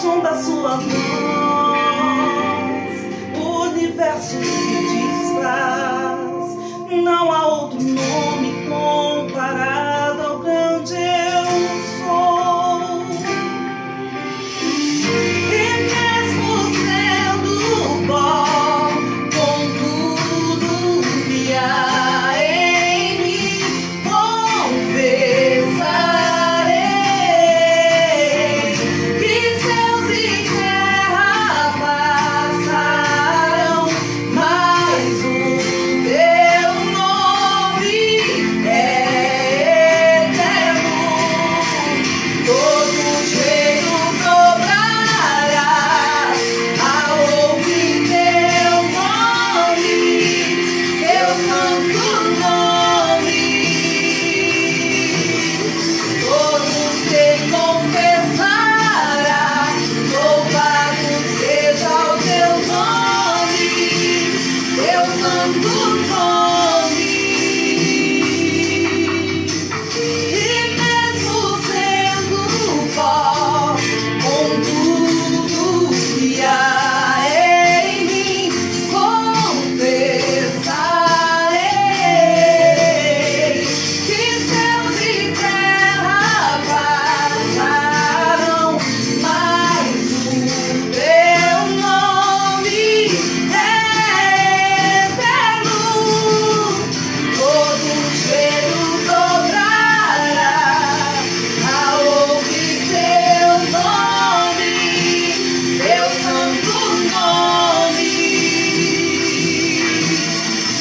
som da sua voz, o universo se desfaz. Não há outro nome comparado ao grande eu sou. E mesmo sendo pó, contudo que há em mim, confessarei que céus e terra passarão, mas o teu nome é eterno. Todo joelho dobrará ao ouvir teu nome, teu santo nome. Todo ser confessará, louvado seja o teu nome, teu santo nome. E mesmo sendo pó, contudo que há em mim, confessarei que céus e terra passarão, mas o teu nome é eterno. Todo joelho dobrará ao ouvir teu nome, teu santo nome.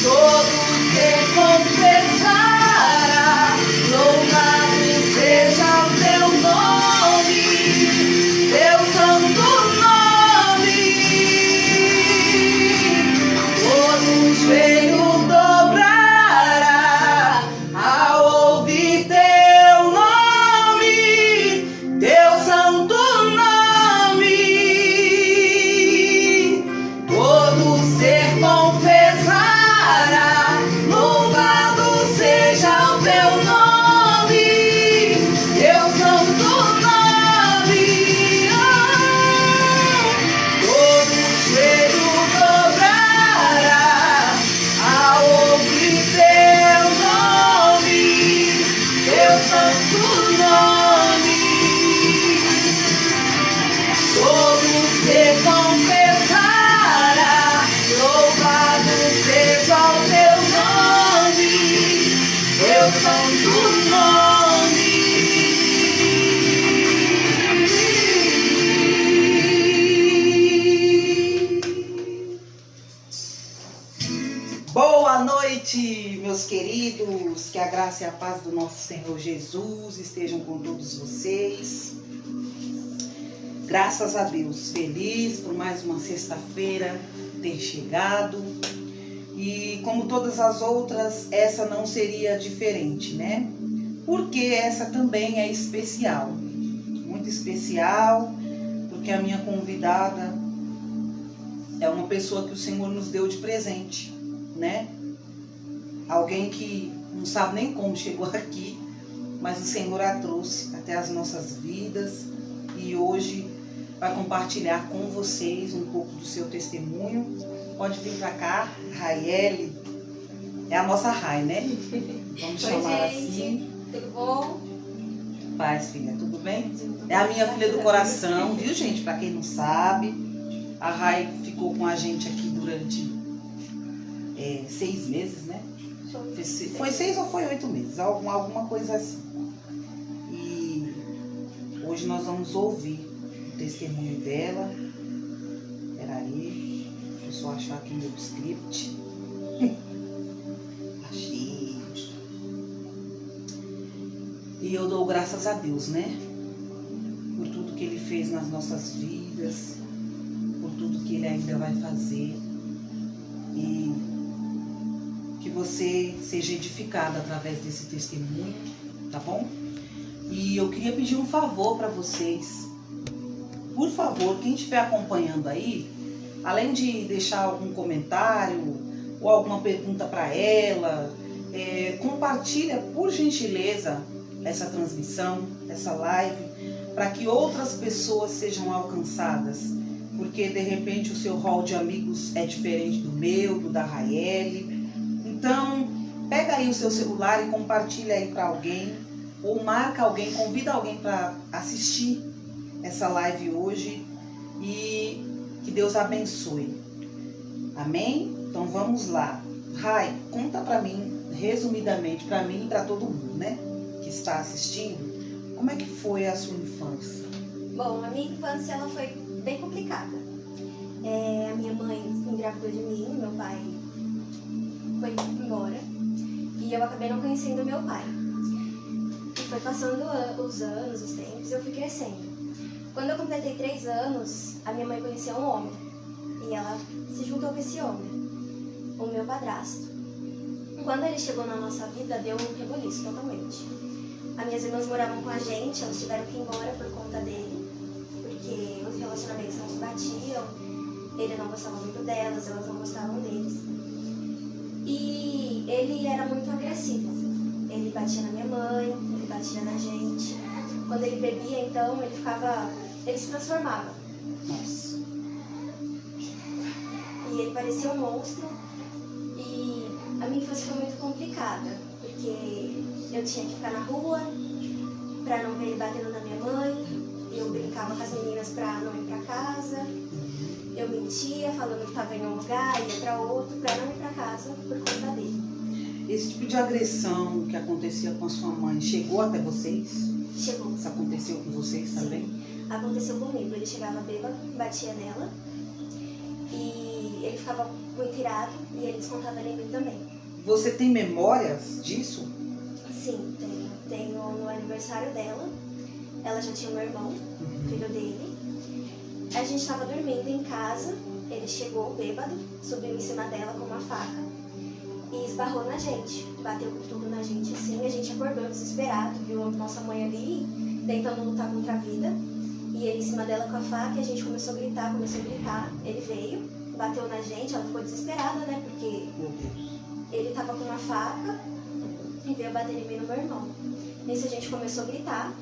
Todo ser confessará, louvado seja o teu nome, teu santo nome. Todo joelho dobrará ao ouvir teu nome, teu santo nome. Todo ser confessará, louvado seja o teu nome, teu santo nome. Todo joelho dobrará ao ouvir teu nome, teu santo nome. Todo ser confessará, louvado seja o teu nome, teu santo nome. Boa noite, meus queridos. Que a graça e a paz do nosso Senhor Jesus estejam com todos vocês. Graças a Deus, feliz por mais uma sexta-feira ter chegado. E como todas as outras, essa não seria diferente, né? Porque essa também é especial. Muito especial, porque a minha convidada é uma pessoa que o Senhor nos deu de presente, né? Alguém que não sabe nem como chegou aqui, mas o Senhor a trouxe até as nossas vidas e hoje vai compartilhar com vocês um pouco do seu testemunho. Pode vir pra cá, Raiele. É a nossa Rai, né? Vamos chamar gente, assim. tudo bom? Paz, filha, tudo bem? É a minha filha do coração, viu, gente? Pra quem não sabe, a Rai ficou com a gente aqui durante 6 meses, né? Foi 6 ou foi 8 meses? Alguma coisa assim. E hoje nós vamos ouvir o testemunho dela. Peraí, deixa eu só achar aqui meu script. Achei. E eu dou graças a Deus, né? Por tudo que Ele fez nas nossas vidas, por tudo que Ele ainda vai fazer. E que você seja edificado através desse testemunho, tá bom? E eu queria pedir um favor para vocês. Por favor, quem estiver acompanhando aí, além de deixar algum comentário ou alguma pergunta para ela, compartilha, por gentileza, essa transmissão, essa live, para que outras pessoas sejam alcançadas. Porque de repente o seu hall de amigos é diferente do meu, do da Raiele. Então, pega aí o seu celular e compartilha aí para alguém, ou marca alguém, convida alguém para assistir essa live hoje e que Deus abençoe. Amém? Então vamos lá. Rai, conta para mim, resumidamente, para mim e para todo mundo, né, que está assistindo, como é que foi a sua infância? Bom, a minha infância ela foi bem complicada. A minha mãe engravidou de mim, meu pai foi embora e eu acabei não conhecendo meu pai. E foi passando os anos, os tempos, eu fui crescendo. Quando eu completei 3 anos, a minha mãe conheceu um homem e ela se juntou com esse homem, o meu padrasto. Quando ele chegou na nossa vida, deu um reboliço totalmente. As minhas irmãs moravam com a gente, elas tiveram que ir embora por conta dele, porque os relacionamentos não se batiam, ele não gostava muito delas, elas não gostavam deles. E ele era muito agressivo. Ele batia na minha mãe, ele batia na gente. Quando ele bebia, então, ele se transformava. Nossa. E ele parecia um monstro. E a minha infância foi muito complicada, porque eu tinha que ficar na rua pra não ver ele batendo na minha mãe. Eu brincava com as meninas pra não ir pra casa. Eu mentia, falando que estava em um lugar, ia para outro, para não ir para casa por conta dele. Esse tipo de agressão que acontecia com a sua mãe chegou até vocês? Chegou. Isso aconteceu com vocês também? Sim, aconteceu comigo. Ele chegava bêbado, batia nela e ele ficava muito irado e ele descontava em mim também. Você tem memórias disso? Sim, tenho. Tenho no aniversário dela, ela já tinha um irmão, filho dele. A gente estava dormindo em casa, ele chegou bêbado, subiu em cima dela com uma faca e esbarrou na gente, bateu com tudo na gente assim, a gente acordou desesperado, viu a nossa mãe ali tentando lutar contra a vida e ele em cima dela com a faca e a gente começou a gritar, ele veio, bateu na gente, ela ficou desesperada, né, porque ele tava com uma faca e veio bater em mim e no meu irmão. Nisso a gente começou a gritar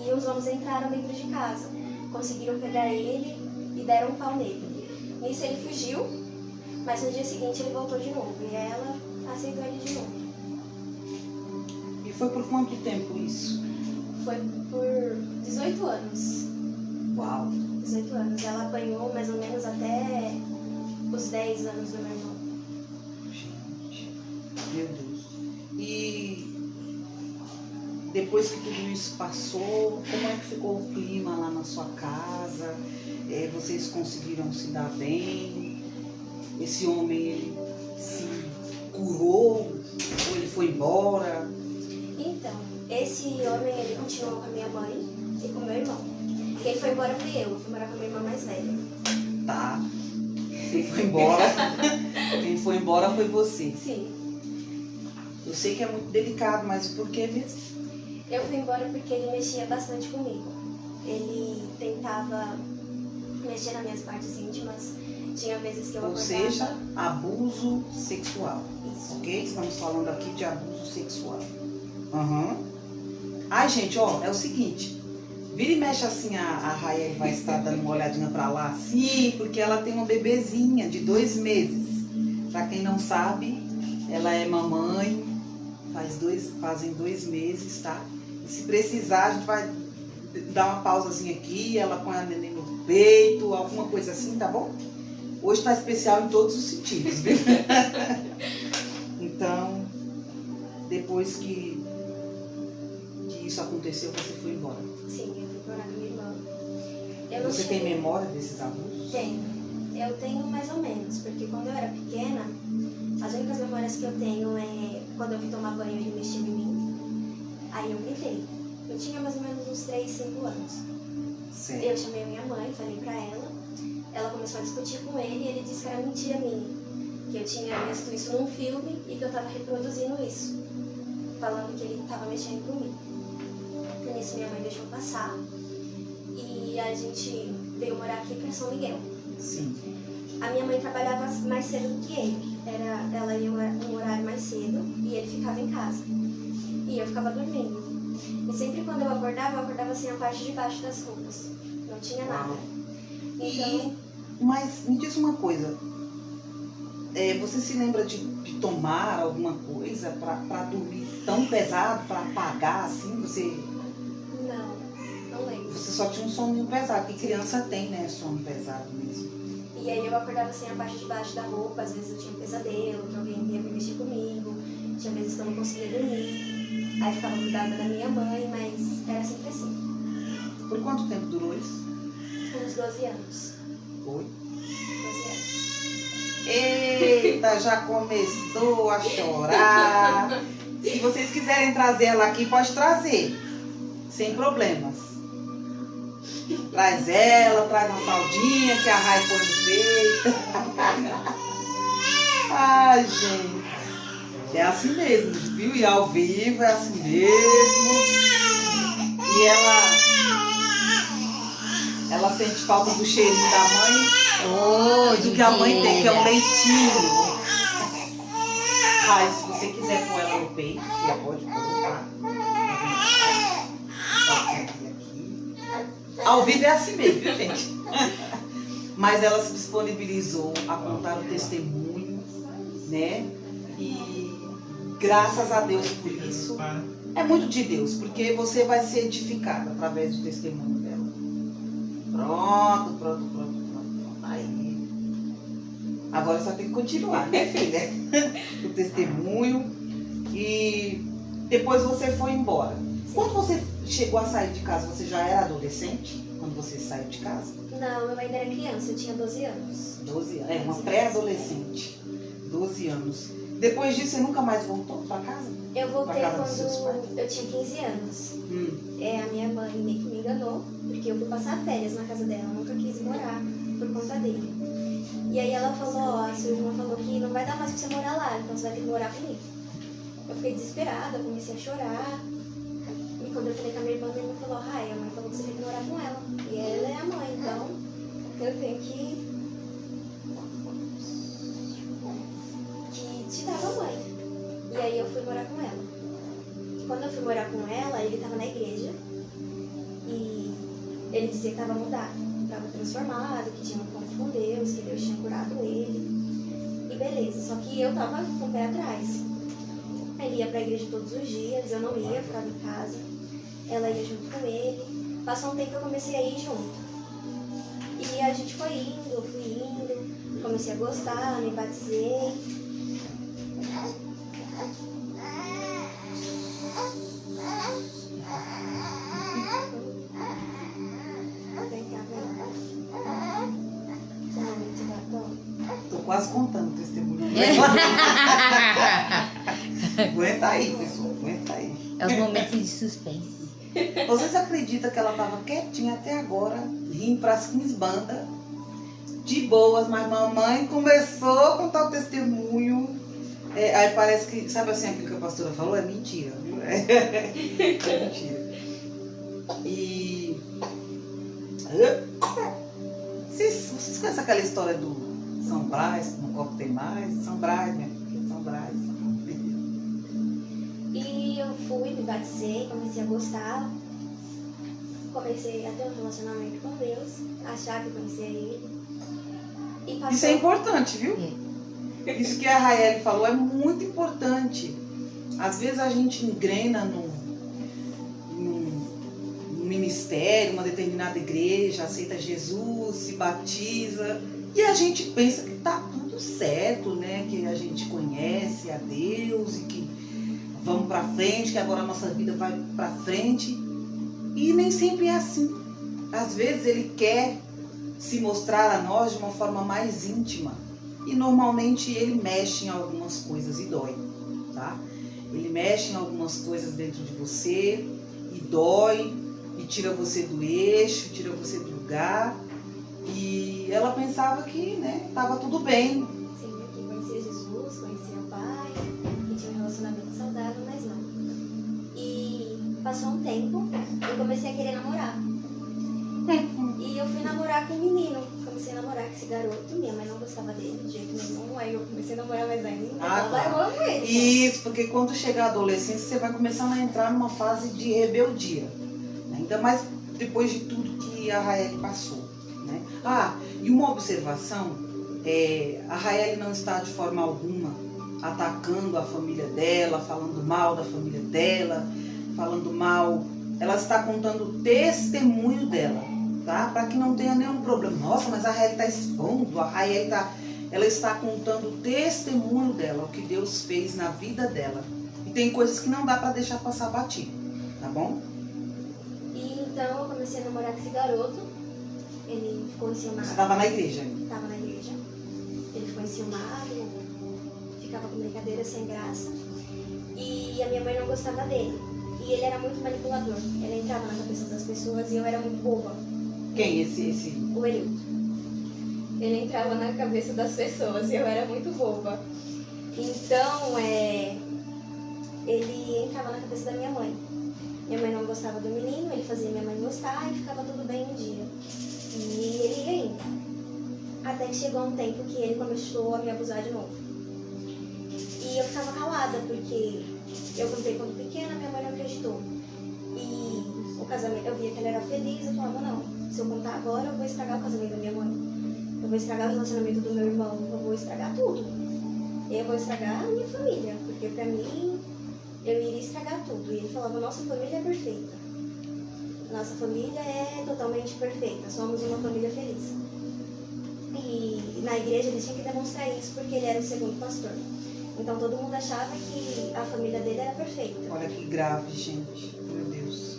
e os homens entraram dentro de casa. Conseguiram pegar ele e deram um pau nele. Nisso ele fugiu, mas no dia seguinte ele voltou de novo e ela aceitou ele de novo. E foi por quanto tempo isso? Foi por 18 anos. Uau! 18 anos. Ela apanhou mais ou menos até os 10 anos do meu irmão. Gente, meu Deus. E depois que tudo isso passou, como é que ficou o clima lá na sua casa? Vocês conseguiram se dar bem? Esse homem, ele se curou? Ou ele foi embora? Então, esse homem, ele continuou com a minha mãe e com o meu irmão. Quem foi embora fui eu fui morar com a minha irmã mais velha. Tá. Quem foi embora? Quem foi embora foi você. Sim. Eu sei que é muito delicado, mas por que mesmo? Eu fui embora porque ele mexia bastante comigo. Ele tentava mexer nas minhas partes íntimas. Tinha vezes que eu Ou acordava... seja, abuso sexual. Isso. Ok? Estamos falando aqui de abuso sexual. Ai, gente, ó, é o seguinte. Vira e mexe assim, a Raia vai estar dando uma olhadinha pra lá. Sim, porque ela tem uma bebezinha de 2 meses. Pra quem não sabe, ela é mamãe. Fazem 2 meses, tá? E se precisar, a gente vai dar uma pausazinha aqui, ela põe a neném no peito, alguma coisa assim, tá bom? Hoje tá especial em todos os sentidos, viu? Então, depois que isso aconteceu, você foi embora. Sim, eu fui morar com minha irmã. Você tem memória desses abusos? Tenho. Eu tenho mais ou menos, porque quando eu era pequena, as únicas memórias que eu tenho é quando eu fui tomar banho e ele mexeu em mim. Aí eu gritei. Eu tinha mais ou menos uns 3, 5 anos. Certo. Eu chamei minha mãe, falei pra ela. Ela começou a discutir com ele e ele disse que era mentira minha. Que eu tinha visto isso num filme e que eu tava reproduzindo isso. Falando que ele tava mexendo comigo. E nisso minha mãe deixou passar. E a gente veio morar aqui pra São Miguel. Sim. A minha mãe trabalhava mais cedo do que ele. Ela ia um horário mais cedo e ele ficava em casa. E eu ficava dormindo. E sempre quando eu acordava assim a parte de baixo das roupas. Não tinha nada. Então, Mas me diz uma coisa. Você se lembra de tomar alguma coisa pra dormir tão pesado, pra apagar assim? não lembro. Você só tinha um sono pesado, porque criança tem, né? Sono pesado mesmo. E aí eu acordava assim a parte de baixo da roupa, às vezes eu tinha um pesadelo, que alguém ia mexer comigo, tinha vezes que eu não conseguia dormir. Aí ficava grudada da minha mãe, mas era sempre assim. Por quanto tempo durou isso? Uns 12 anos. Foi. 12 anos. Eita, já começou a chorar. Se vocês quiserem trazer ela aqui, pode trazer. Sem problemas. Traz ela, traz uma fraldinha que a Rai põe no peito. Ai, gente. É assim mesmo, viu? E ao vivo é assim mesmo. E ela sente falta do cheirinho da mãe. Do que a mãe tem, que é um leitinho. Rai, se você quiser pôr ela no peito, você pode colocar. Ao vivo é assim mesmo, viu, gente? Mas ela se disponibilizou a contar o testemunho, né? E graças a Deus por isso. É muito de Deus, porque você vai ser edificada através do testemunho dela. Pronto. Aí. Agora só tem que continuar, né, filha? O testemunho. E depois você foi embora. Quando você chegou a sair de casa, você já era adolescente? Quando você saiu de casa? Não, eu ainda era criança, eu tinha 12 anos. 12 anos. Uma pré-adolescente. 12 anos. Depois disso, você nunca mais voltou para casa? Eu voltei Pra casa dos seus pais? quando eu tinha 15 anos. Hum. A minha mãe meio que me enganou, porque eu fui passar férias na casa dela, eu nunca quis morar por conta dele. E aí ela falou, ó, a sua irmã falou que não vai dar mais pra você morar lá, então você vai ter que morar comigo. Eu fiquei desesperada, comecei a chorar. E quando eu falei com a minha irmã falou, Rai, a mãe falou que você tem que morar com ela. E ela é a mãe, então eu tenho que te dar a mãe. E aí eu fui morar com ela. Quando eu fui morar com ela, ele estava na igreja. E ele dizia que estava mudado, estava transformado, que tinha um encontro com Deus, que Deus tinha curado ele. E beleza, só que eu tava com o pé atrás. Ele ia pra igreja todos os dias, eu não ia, eu ficava em casa. Ela ia junto com ele. Passou um tempo eu comecei a ir junto. E a gente foi indo, eu fui indo, comecei a gostar, me batizei. Tô quase contando o testemunho. Aguenta aí, pessoal, aguenta aí. É os momentos de suspense. Vocês acreditam que ela tava quietinha até agora, rindo pras 15 bandas, de boas, mas mamãe começou a contar o testemunho. Aí parece que, sabe assim, aquilo que a pastora falou? É mentira, viu? É mentira. E vocês conhecem aquela história do São Brás, no copo tem mais? São Brás, minha filha, São Brás. E eu fui, me batizei, comecei a gostar. Comecei a ter um relacionamento com Deus, achar que eu conhecia Ele. E passou... Isso é importante, viu? Isso que a Raeli falou é muito importante. Às vezes a gente engrena num ministério, uma determinada igreja, aceita Jesus, se batiza e a gente pensa que tá tudo certo, né? Que a gente conhece a Deus e que vamos para frente, que agora a nossa vida vai para frente. E nem sempre é assim. Às vezes Ele quer se mostrar a nós de uma forma mais íntima. E normalmente Ele mexe em algumas coisas e dói, tá? Ele mexe em algumas coisas dentro de você e dói, e tira você do eixo, tira você do lugar. E ela pensava que, né, tava tudo bem. Sim, que conhecia Jesus, conhecia o Pai, que tinha um relacionamento saudável, mas não. E passou um tempo, eu comecei a querer namorar. E eu fui namorar com um menino. Comecei a namorar com esse garoto. Minha mãe não gostava dele de jeito nenhum. Aí eu comecei a namorar mais ainda. Tá. Eu amo ele. Isso, porque quando chegar a adolescência, você vai começar a entrar numa fase de rebeldia. Ainda mais depois de tudo que a Raeli passou. Né? E uma observação, a Raeli não está de forma alguma atacando a família dela, falando mal da família dela, falando mal. Ela está contando o testemunho dela, tá? Para que não tenha nenhum problema. Nossa, mas a Raeli está expondo, ela está contando o testemunho dela, o que Deus fez na vida dela. E tem coisas que não dá para deixar passar batido, tá bom? E então eu comecei a namorar com esse garoto. Ele ficou enciumado. Você estava na igreja ainda? Estava na igreja. Ele ficou enciumado, ficava com brincadeira sem graça. E a minha mãe não gostava dele. E ele era muito manipulador. Ele entrava na cabeça das pessoas e eu era muito boba. Quem? Esse? O Eril. Ele entrava na cabeça das pessoas e eu era muito boba. Então, ele entrava na cabeça da minha mãe. Minha mãe não gostava do menino, ele fazia minha mãe gostar e ficava tudo bem um dia. E ele ia indo. Até que chegou um tempo que ele começou a me abusar de novo. E eu ficava calada, porque eu contei quando pequena, minha mãe não acreditou. E o casamento, eu via que ele era feliz, eu falava, não, se eu contar agora, eu vou estragar o casamento da minha mãe. Eu vou estragar o relacionamento do meu irmão, eu vou estragar tudo. Eu vou estragar a minha família, porque pra mim, eu iria estragar tudo. E ele falava, nossa família é perfeita. Nossa família é totalmente perfeita, somos uma família feliz. E na igreja ele tinha que demonstrar isso, porque ele era o segundo pastor. Então todo mundo achava que a família dele era perfeita. Olha que grave, gente. Meu Deus.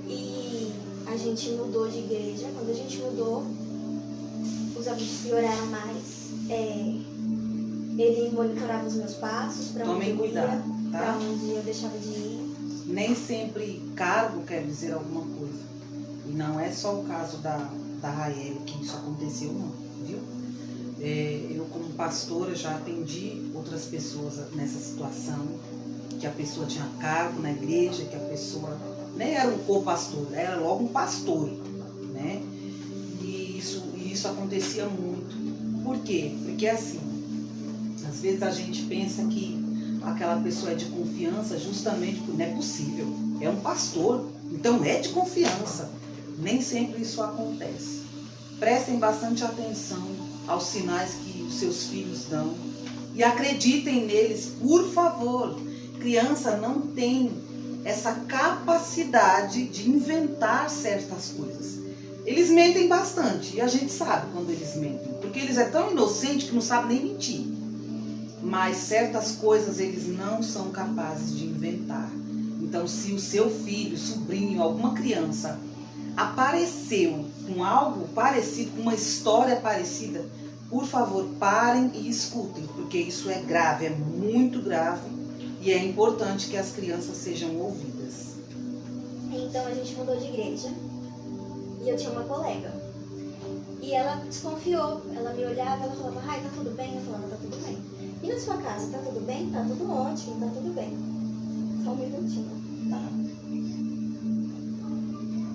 E a gente mudou de igreja. Quando a gente mudou, os abusos pioraram mais. Ele monitorava os meus passos, para onde eu ia, para onde eu deixava de ir. Nem sempre cargo quer dizer alguma coisa. E não é só o caso da Raeli que isso aconteceu, não, viu? Eu, como pastora, já atendi outras pessoas nessa situação, que a pessoa tinha cargo na igreja, que a pessoa nem era um co-pastor, era logo um pastor, né? E isso acontecia muito. Por quê? Porque assim, às vezes a gente pensa que aquela pessoa é de confiança justamente porque não é possível. É um pastor, então é de confiança. Nem sempre isso acontece. Prestem bastante atenção aos sinais que os seus filhos dão e acreditem neles, por favor. Criança não tem essa capacidade de inventar certas coisas. Eles mentem bastante e a gente sabe quando eles mentem, porque eles é tão inocente que não sabem nem mentir. Mas certas coisas eles não são capazes de inventar. Então, se o seu filho, sobrinho, alguma criança apareceu com algo parecido, com uma história parecida, por favor, parem e escutem, porque isso é grave, é muito grave e é importante que as crianças sejam ouvidas. Então a gente mudou de igreja e eu tinha uma colega. E ela desconfiou, ela me olhava, ela falava, ai, tá tudo bem? Eu falava, tá tudo bem. E na sua casa, tá tudo bem? Tá tudo ótimo, tá tudo bem. Só um minutinho, tá?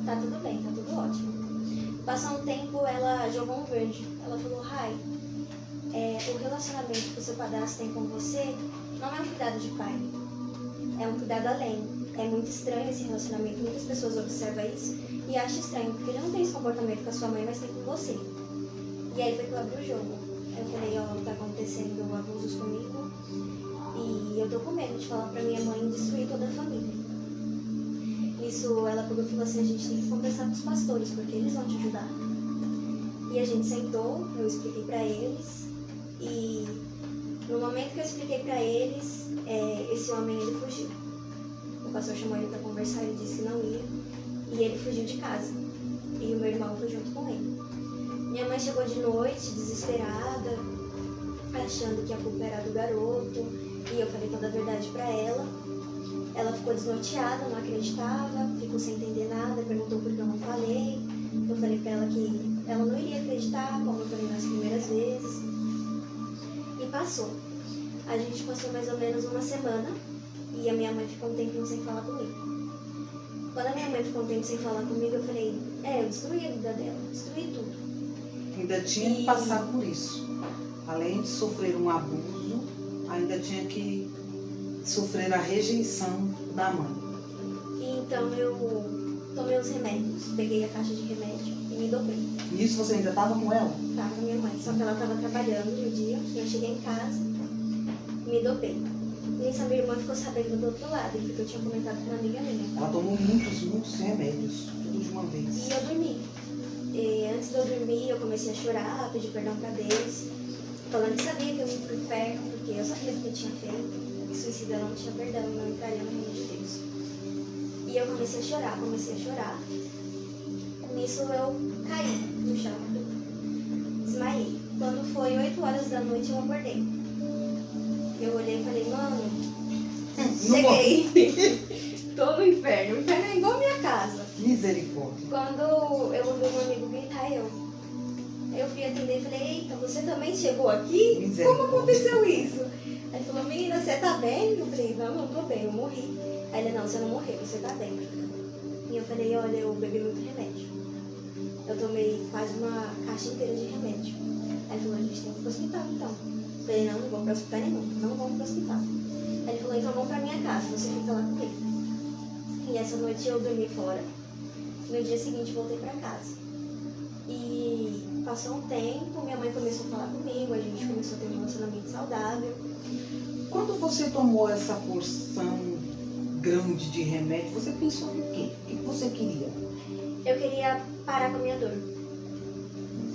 Tá tudo bem, tá tudo ótimo. Passou um tempo, ela jogou um verde. Ela falou, Rai, o relacionamento que o seu padrasto tem com você não é um cuidado de pai, é um cuidado além. É muito estranho esse relacionamento, muitas pessoas observam isso e acham estranho, porque ele não tem esse comportamento com a sua mãe, mas tem com você. E aí foi que eu abri o jogo. Eu falei, ó, tá acontecendo abusos comigo e eu tô com medo de falar pra minha mãe destruir toda a família. Nisso ela pegou e falou assim, a gente tem que conversar com os pastores, porque eles vão te ajudar. E a gente sentou, eu expliquei pra eles e no momento que eu expliquei pra eles, esse homem ele fugiu. O pastor chamou ele pra conversar, ele disse que não ia e ele fugiu de casa. E o meu irmão foi junto com ele. Minha mãe chegou de noite, desesperada, achando que a culpa era do garoto, e eu falei toda a verdade pra ela. Ela ficou desnorteada, não acreditava, ficou sem entender nada, perguntou por que eu não falei. Eu falei pra ela que ela não iria acreditar, como eu falei nas primeiras vezes. E passou. A gente passou mais ou menos uma semana, e a minha mãe ficou um tempinho sem falar comigo. Quando a minha mãe ficou um tempo sem falar comigo, eu falei, eu destruí a vida dela, destruí tudo. Ainda tinha que passar por isso. Além de sofrer um abuso, ainda tinha que sofrer a rejeição da mãe. E então eu tomei os remédios, peguei a caixa de remédio e me dopei. Nisso você ainda estava com ela? Tava com minha mãe, só que ela estava trabalhando no dia, eu cheguei em casa, me dopei. Nisso a minha irmã ficou sabendo do outro lado, porque eu tinha comentado com uma amiga minha. Ela tomou muitos remédios, tudo de uma vez. E eu dormi. E antes de eu dormir, eu comecei a chorar, pedir perdão pra Deus, falando que sabia que eu ia pro inferno, porque eu sabia o que eu tinha feito, que suicida não tinha perdão, não entraria no reino de Deus. E eu comecei a chorar. Nisso eu caí no chão, desmaiei. Quando foi 8 horas da noite, eu acordei. Eu olhei e falei, mano, cheguei. Tô no inferno. O inferno é igual a minha casa. Misericórdia. Quando eu ouvi um amigo gritar, eu fui atender e falei, eita, você também chegou aqui? Como aconteceu isso? Aí ele falou, menina, você tá bem? Eu falei, não tô bem, eu morri. Aí ele, não, você não morreu, você tá bem. E eu falei, olha, eu bebi muito remédio. Eu tomei quase uma caixa inteira de remédio. Aí ele falou, a gente tem que ir pro hospital então. Eu falei, não vou pro hospital nenhum, não vamos pro hospital. Aí ele falou, então vamos pra minha casa, você fica lá comigo. E essa noite eu dormi fora. No dia seguinte voltei pra casa. E passou um tempo, minha mãe começou a falar comigo, a gente começou a ter um relacionamento saudável. Quando você tomou essa porção grande de remédio, você pensou no quê? O que você queria? Eu queria parar com a minha dor.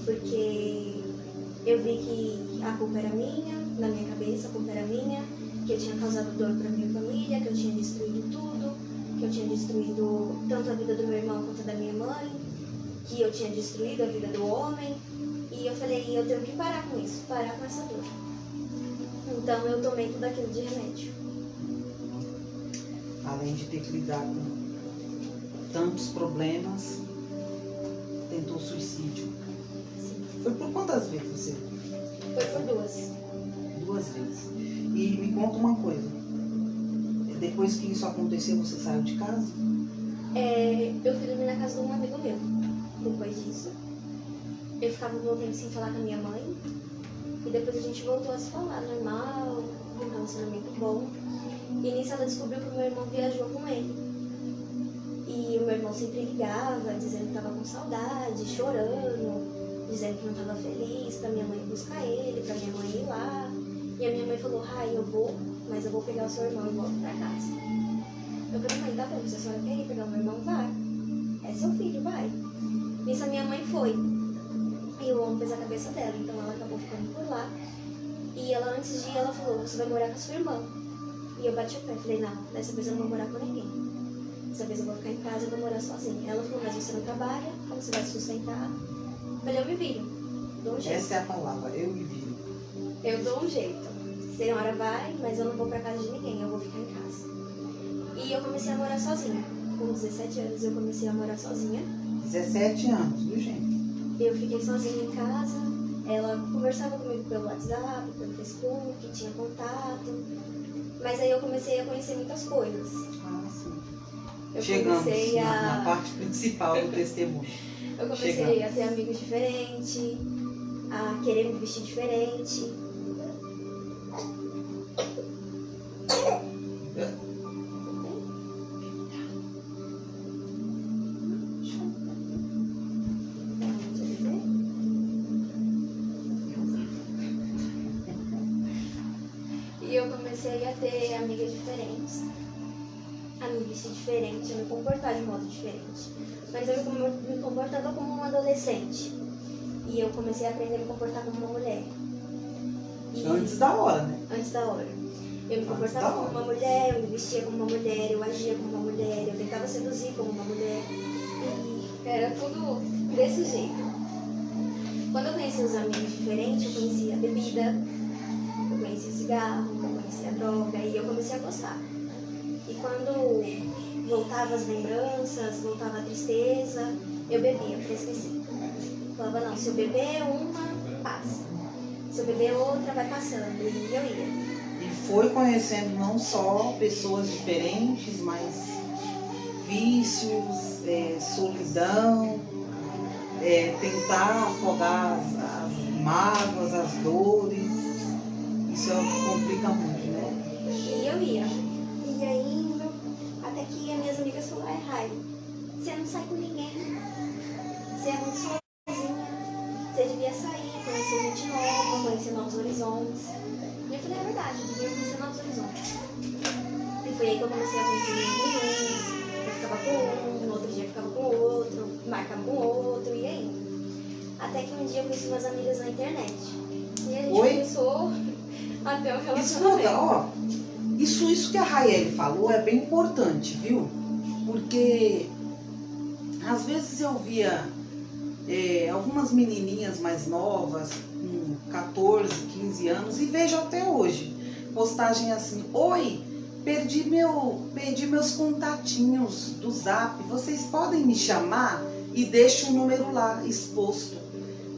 Porque eu vi que a culpa era minha, na minha cabeça a culpa era minha, que eu tinha causado dor pra minha família, que eu tinha destruído tudo, que eu tinha destruído tanto a vida do meu irmão quanto a da minha mãe, que eu tinha destruído a vida do homem. E eu falei, eu tenho que parar com isso, parar com essa dor. Então eu tomei tudo aquilo de remédio. Além de ter que lidar com tantos problemas, tentou suicídio. Sim. Foi por quantas vezes você? Foi por 2. 2 vezes. E me conta uma coisa. Depois que isso aconteceu, você saiu de casa? Eu fui dormir na casa de um amigo meu. Depois disso, eu ficava um bom tempo sem falar com a minha mãe. E depois a gente voltou a se falar normal, um relacionamento bom. E nisso ela descobriu que o meu irmão viajou com ele. E o meu irmão sempre ligava, dizendo que estava com saudade, chorando, dizendo que não estava feliz, pra minha mãe buscar ele, pra minha mãe ir lá. E a minha mãe falou, eu vou, mas eu vou pegar o seu irmão e volto pra casa. Eu falei, mãe, tá bom, se a senhora quer ir pegar o meu irmão, vai. É seu filho, vai. Nisso a minha mãe foi. E o homem fez a cabeça dela, então ela acabou ficando por lá. E ela, antes de ir, ela falou, você vai morar com a sua irmã. E eu bati o pé, falei, não, dessa vez eu não vou morar com ninguém. Dessa vez eu vou ficar em casa e vou morar sozinha. Ela falou, mas você não trabalha, como você vai se sustentar? Eu falei, eu me viro, dou um jeito. Essa é a palavra, eu me viro. Eu dou um jeito. A senhora vai, mas eu não vou pra casa de ninguém, eu vou ficar em casa. E eu comecei a morar sozinha. Com 17 anos eu comecei a morar sozinha. 17 anos, viu, gente? Eu fiquei sozinha em casa, ela conversava comigo pelo WhatsApp, pelo Facebook, tinha contato. Mas aí eu comecei a conhecer muitas coisas. Ah, sim. Eu Chegamos comecei na parte principal do testemunho. Eu comecei a ter amigos diferentes, a querer me vestir diferente. E eu comecei a ter amigas diferentes, a me vestir diferente, a me comportar de modo diferente. Mas eu me comportava como uma adolescente. E eu comecei a aprender a me comportar como uma mulher. Antes da hora, né? Antes da hora. Eu me comportava como uma mulher, eu me vestia como uma mulher, eu agia como uma mulher, eu tentava seduzir como uma mulher. E era tudo desse jeito. Quando eu conheci os amigos diferentes, eu conhecia a bebida, eu conhecia o cigarro, eu conhecia a droga e eu comecei a gostar. E quando voltava as lembranças, voltava a tristeza, eu bebia pra esquecer. Falava, não, se eu beber uma, passa. Se eu beber outra, vai passando. E eu ia. E foi conhecendo não só pessoas diferentes, mas vícios, solidão, tentar afogar as mágoas, as dores. Isso é o que complica muito, né? E eu ia indo, até que as minhas amigas falaram, Rai, você não sai com ninguém, você é muito sozinha, você devia sair, conhecer gente nova, conhecer novos horizontes. E eu falei, é verdade, eu devia conhecer novos horizontes. E foi aí que eu comecei a conhecer meninos, eu ficava com um, no outro dia eu ficava com outro, marcava com outro, e aí? Até que um dia eu conheci umas amigas na internet. E a gente começou a ter um relacionamento. Isso que a Raiele falou é bem importante, viu? Porque às vezes eu via algumas menininhas mais novas, com 14, 15 anos, e vejo até hoje postagem assim: oi, perdi meus contatinhos do Zap, vocês podem me chamar? E deixa o número lá exposto.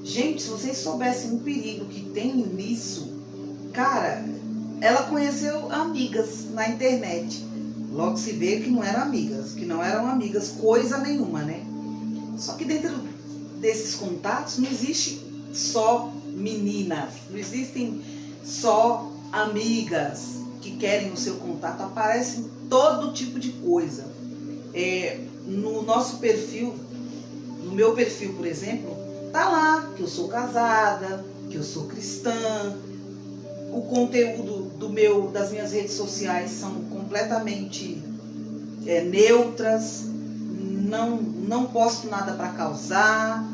Gente, se vocês soubessem o perigo que tem nisso, cara, ela conheceu amigas na internet. Logo se vê que não eram amigas, coisa nenhuma, né? Só que dentro desses contatos não existe só meninas, não existem só amigas que querem o seu contato, aparecem todo tipo de coisa. No nosso perfil, no meu perfil, por exemplo, tá lá que eu sou casada, que eu sou cristã. O conteúdo das minhas redes sociais são completamente neutras, não posto nada para causar.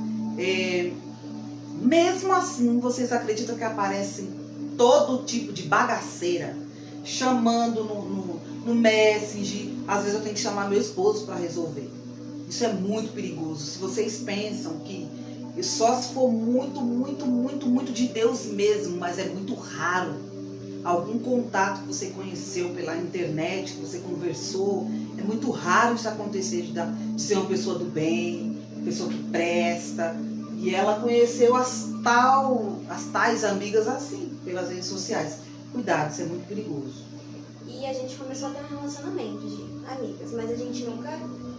Mesmo assim, vocês acreditam que aparecem todo tipo de bagaceira, chamando no Messenger. Às vezes eu tenho que chamar meu esposo para resolver. Isso é muito perigoso. Se vocês pensam que só se for muito, muito, muito, muito de Deus mesmo, mas é muito raro. Algum contato que você conheceu pela internet, que você conversou, é muito raro isso acontecer, de ser uma pessoa do bem, pessoa que presta. E ela conheceu as tais amigas assim, pelas redes sociais. Cuidado, isso é muito perigoso. E a gente começou a ter um relacionamento de amigas, mas a gente nunca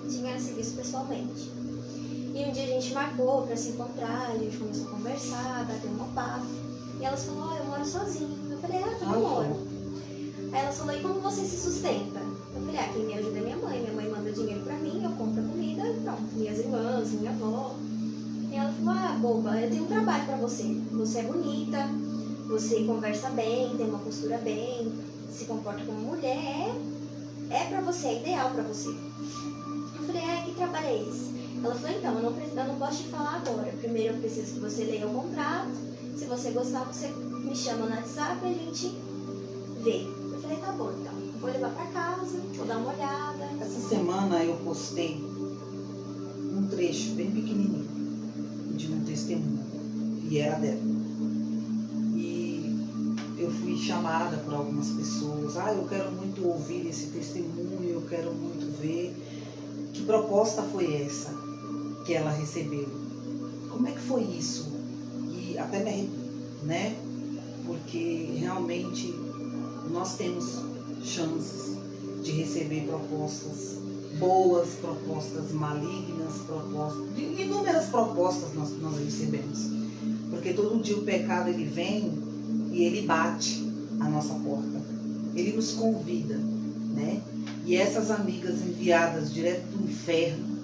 tinha se visto pessoalmente. E um dia a gente marcou pra se encontrar, a gente começou a conversar, bater um papo. E elas falaram, eu moro sozinha. Eu falei, eu moro. Aí elas falaram, e como você se sustenta? Eu falei, quem me ajuda é minha mãe manda dinheiro pra mim, eu compro a comida e pronto. Minhas irmãs, minha avó. E ela falou, boba, eu tenho um trabalho pra você. Você é bonita, você conversa bem, tem uma postura bem, se comporta como mulher, é pra você, é ideal pra você. Eu falei, que trabalho é esse? Ela falou, então, eu não posso te falar agora. Primeiro eu preciso que você leia o contrato. Se você gostar, você me chama no WhatsApp e a gente vê. Eu falei, tá bom, então. Vou levar pra casa, vou dar uma olhada. Essa semana eu postei um trecho bem pequenininho de um testemunho. E era dela. E eu fui chamada por algumas pessoas. Eu quero muito ouvir esse testemunho, eu quero muito ver. Que proposta foi essa que ela recebeu? Como é que foi isso? E até me arrepio, né? Porque realmente nós temos chances de receber propostas boas, propostas malignas, inúmeras propostas nós recebemos. Porque todo dia o pecado ele vem e ele bate a nossa porta. Ele nos convida, né? E essas amigas enviadas direto do inferno,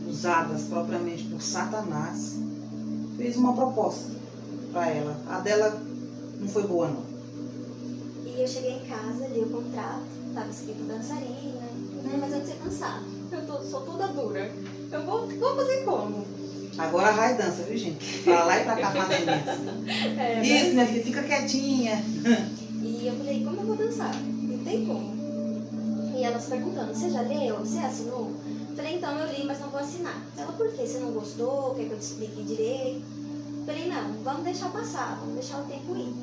usadas propriamente por Satanás, fez uma proposta para ela. A dela não foi boa, não. E eu cheguei em casa, li o contrato, estava escrito dançarina. Eu falei, mas eu não sei dançar. Sou toda dura. Eu vou fazer como? Agora a Rai dança, viu, gente? Pra lá e pra cá, pra dança. Isso, minha filha, fica quietinha. E eu falei, como eu vou dançar? Não tem como. E elas perguntando, você já leu? Você assinou? Eu falei, então eu li, mas não vou assinar. Ela, por quê? Você não gostou? Quer que eu te explique direito? Eu falei, não, vamos deixar passar, vamos deixar o tempo ir.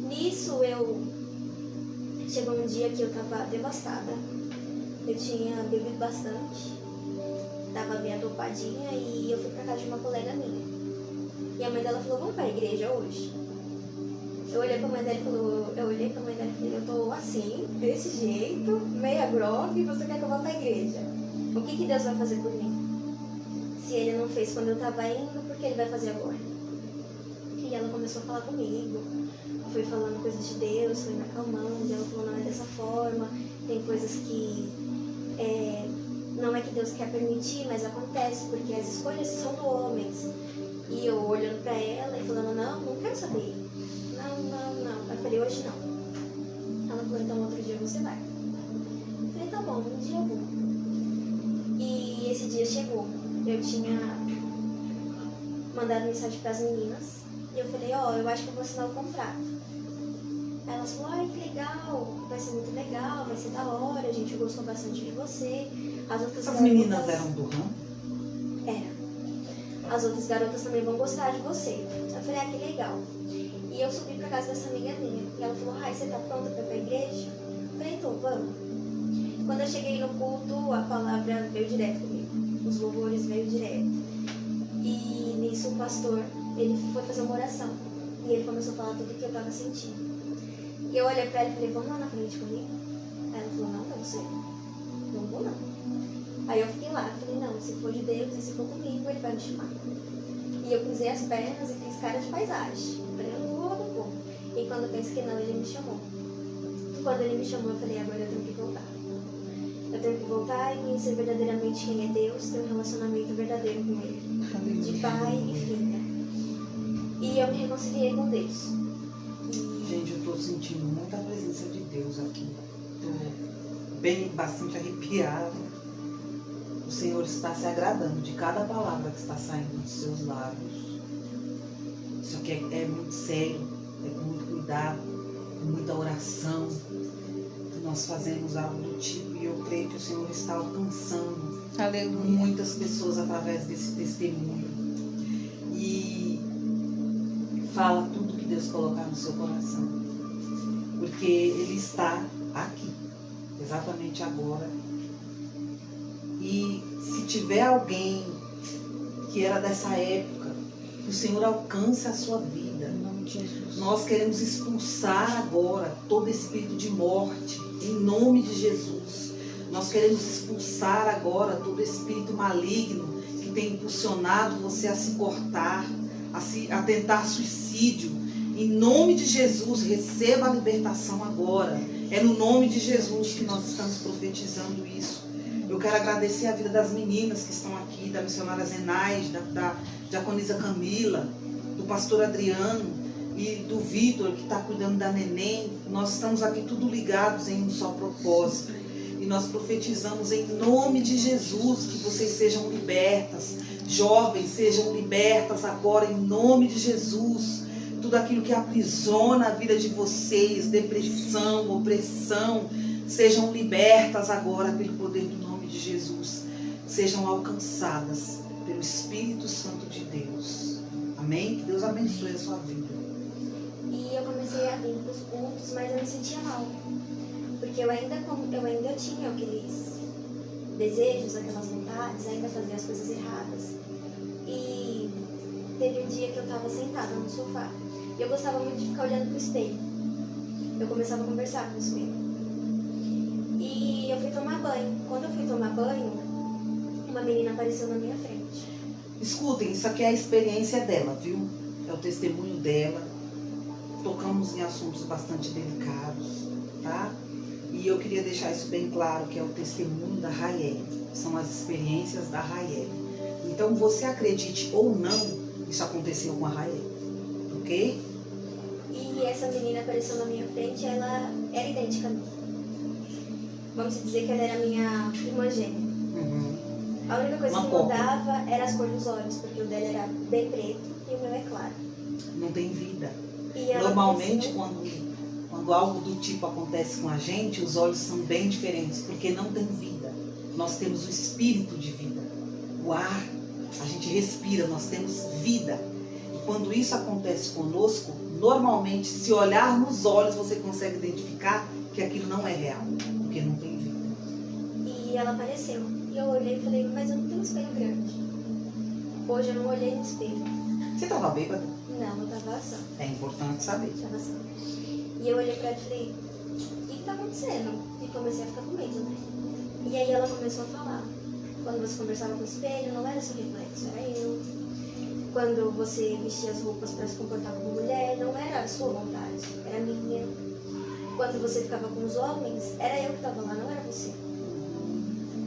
Nisso chegou um dia que eu tava devastada. Eu tinha bebido bastante, tava bem atopadinha e eu fui pra casa de uma colega minha. E a mãe dela falou, vamos pra igreja hoje? Eu olhei pra mãe dela e falei, eu tô assim, desse jeito, meia grog, e você quer que eu vá pra igreja? O que Deus vai fazer por mim? se ele não fez quando eu tava indo, por que ele vai fazer agora? E ela começou a falar comigo, foi falando coisas de Deus, foi me acalmando, ela falou, não é dessa forma, tem coisas que não é que Deus quer permitir, mas acontece, porque as escolhas são do homens. E eu olhando pra ela e falando, não quero saber. Não. Eu falei, hoje não. Ela falou, então outro dia você vai. Eu falei, tá bom, um dia eu vou. E esse dia chegou. Eu tinha mandado mensagem pras meninas. E eu falei, eu acho que eu vou assinar o contrato. Aí elas falaram, ai, que legal, vai ser muito legal, vai ser da hora, a gente gostou bastante de você. As meninas eram do ramo? Era. As outras garotas também vão gostar de você. Eu falei, que legal. E eu subi pra casa dessa amiga minha. E ela falou, você tá pronta pra ir pra igreja? Eu falei, então, vamos. Quando eu cheguei no culto, a palavra veio direto comigo. Os louvores veio direto. E nisso o pastor, ele foi fazer uma oração. E ele começou a falar tudo o que eu tava sentindo. E eu olhei pra ela e falei, vamos lá na frente comigo? Aí ela falou, não sei. Não vou não. Aí eu fiquei lá, falei, não, se for de Deus e se for comigo, ele vai me chamar. E eu cruzei as pernas e fiz cara de paisagem. Falei, eu não vou. E quando eu penso que não, ele me chamou. Quando ele me chamou, eu falei, agora eu tenho que voltar. Eu tenho que voltar e conhecer verdadeiramente quem é Deus, ter um relacionamento verdadeiro com Ele. De pai e filha. E eu me reconciliei com Deus. Gente, eu tô sentindo muita presença de Deus aqui. Tô bastante arrepiada. O Senhor está se agradando de cada palavra que está saindo dos seus lábios. Isso aqui é muito sério, é com muito cuidado, com muita oração. Nós fazemos algo do tipo e eu creio que o Senhor está alcançando muitas pessoas através desse testemunho. E fala tudo que Deus colocar no seu coração. Porque Ele está aqui, exatamente agora. E se tiver alguém que era dessa época, que o Senhor alcance a sua vida. Em nome de Jesus. Nós queremos expulsar agora todo espírito de morte, em nome de Jesus. Nós queremos expulsar agora todo espírito maligno que tem impulsionado você a se cortar, a tentar suicídio. Em nome de Jesus, receba a libertação agora. É no nome de Jesus que nós estamos profetizando isso. Eu quero agradecer a vida das meninas que estão aqui, da missionária Zenais, da diaconisa Camila, do pastor Adriano e do Vitor, que está cuidando da neném. Nós estamos aqui tudo ligados em um só propósito. E nós profetizamos em nome de Jesus que vocês sejam libertas. Jovens, sejam libertas agora em nome de Jesus. Tudo aquilo que aprisiona a vida de vocês, depressão, opressão, sejam libertas agora pelo poder do nome de Jesus. Sejam alcançadas pelo Espírito Santo de Deus. Amém? Que Deus abençoe a sua vida. E eu comecei a vir para os cultos, mas eu me sentia mal. Porque eu ainda tinha aqueles desejos, aquelas vontades, ainda fazia as coisas erradas. E teve um dia que eu estava sentada no sofá. E eu gostava muito de ficar olhando para o espelho. Eu começava a conversar com o espelho. E eu fui tomar banho. Quando eu fui tomar banho, uma menina apareceu na minha frente. Escutem, isso aqui é a experiência dela, viu? É o testemunho dela. Tocamos em assuntos bastante delicados, tá? E eu queria deixar isso bem claro, que é o testemunho da Raiele. São as experiências da Raiele. Então, você acredite ou não, isso aconteceu com a Raiele, ok? E essa menina apareceu na minha frente, ela era idêntica a mim. Vamos dizer que ela era minha irmã gêmea. Uhum. A única coisa Uma que cópia. mudava era as cores dos olhos, porque o dela era bem preto e o meu é claro. Não tem vida. E ela Normalmente, apareceu- quando algo do tipo acontece com a gente, os olhos são bem diferentes, porque não tem vida. Nós temos o espírito de vida. O ar, a gente respira, nós temos vida. E quando isso acontece conosco, normalmente, se olhar nos olhos, você consegue identificar que aquilo não é real, porque não tem vida. E ela apareceu. E eu olhei e falei, mas eu não tenho um espelho grande. Hoje eu não olhei no espelho. Você estava bêbada? Não, eu tava sã. É importante saber. Tava sã. E eu olhei pra ela e falei, o que tá acontecendo? E comecei a ficar com medo, né? E aí ela começou a falar. Quando você conversava com o espelho, não era seu reflexo, era eu. Quando você vestia as roupas para se comportar como mulher, não era a sua vontade, era minha. Quando você ficava com os homens, era eu que estava lá, não era você.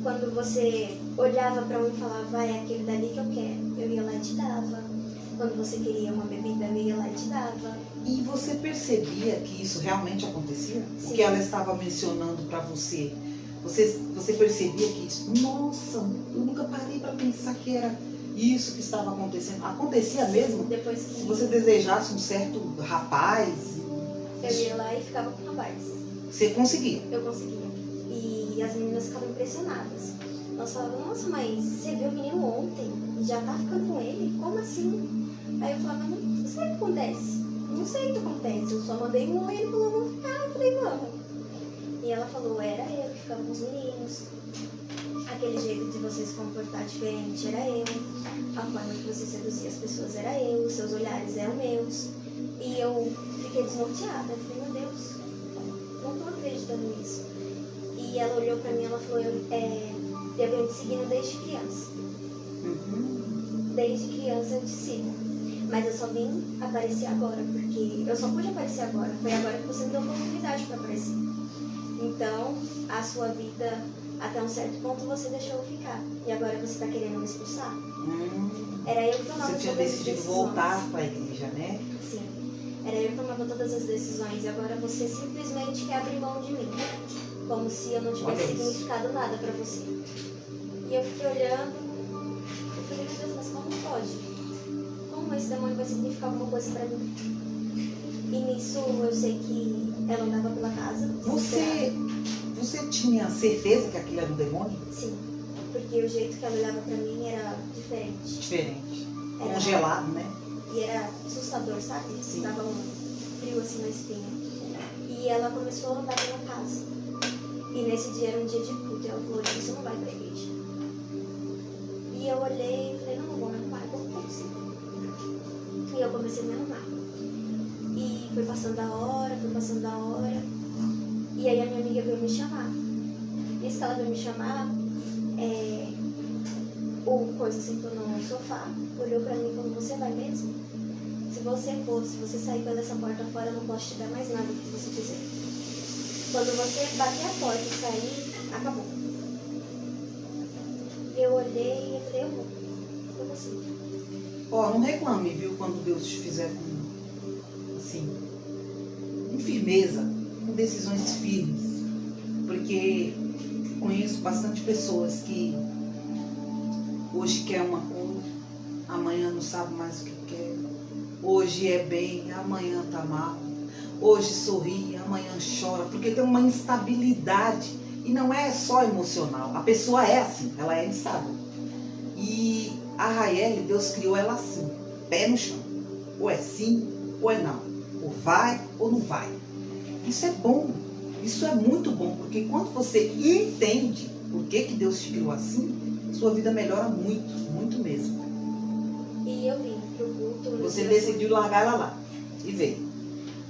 Quando você olhava para um e falava, é aquele dali que eu quero, eu ia lá e te dava. Quando você queria uma bebida, eu ia lá e te dava. E você percebia que isso realmente acontecia? Sim. O que ela estava mencionando para você? Você percebia que isso, nossa, eu nunca parei para pensar que era isso que estava acontecendo. Acontecia mesmo? Depois Se que você desejasse um certo rapaz, eu ia lá e ficava com o rapaz. você conseguia. Eu conseguia. E as meninas ficavam impressionadas. Elas falavam, nossa, mas você viu o menino ontem e já tá ficando com ele? Como assim? Aí eu falava, não sei o que acontece. Não sei o que acontece. Eu só mandei um e ele falou, vamos ficar. Eu falei, vamos. E ela falou, era eu que ficava com os meninos. Aquele jeito de você se comportar diferente era eu. A forma que você seduzia as pessoas era eu. Os seus olhares eram meus. E eu fiquei desnorteada. Eu falei, meu Deus, não tô acreditando nisso. E ela olhou pra mim e ela falou, eu venho te seguindo desde criança. Desde criança eu te sigo. Mas eu só vim aparecer agora, porque eu só pude aparecer agora. Foi agora que você me deu a oportunidade pra aparecer. Então, a sua vida, até um certo ponto, você deixou eu ficar. E agora você tá querendo me expulsar? Era eu que tomava Você tinha todas as decidido decisões. voltar para a igreja, né? Sim. Era eu que tomava todas as decisões. E agora você simplesmente quer abrir mão de mim. Como se eu não tivesse Olha isso. significado nada pra você. E eu fiquei olhando. Eu falei, meu Deus, mas como pode? Como esse demônio vai significar alguma coisa pra mim? E nisso eu sei que ela andava pela casa. Você tinha certeza que aquilo era um demônio? Sim, porque o jeito que ela olhava pra mim era diferente. Diferente. Era- Congelado, né? E era assustador, sabe? Sim. Dava um frio assim na espinha. E ela começou a andar pela casa. E nesse dia era um dia de culto. E ela falou, você não vai pra igreja. E eu olhei e falei, não vou me arrumar, eu vou pra você. E eu comecei a me arrumar. E foi passando a hora, foi passando a hora. E aí a minha amiga veio me chamar. Nisso que ela veio me chamar, o coisa sentou no sofá, olhou pra mim e falou, você vai mesmo? Se você sair pela porta fora, eu não posso te dar mais nada que você quiser. Quando você bater a porta e sair, acabou. E eu olhei e falei, eu vou sim. Ó, não reclame, viu, quando Deus te fizer com, assim, com firmeza, com decisões firmes. Porque conheço bastante pessoas que hoje quer uma coisa, amanhã não sabe mais o que quer. Hoje é bem, amanhã tá mal. Hoje sorri, amanhã chora. Porque tem uma instabilidade. E não é só emocional. A pessoa é assim, ela é instável. E a Raeli, Deus criou ela assim, pé no chão. Ou é sim, ou é não. Ou vai, ou não vai. Isso é bom. Isso é muito bom. Porque quando você entende por que Deus te criou assim, sua vida melhora muito, muito mesmo. E eu vim pro culto. Você decidiu largar ela lá. E veio.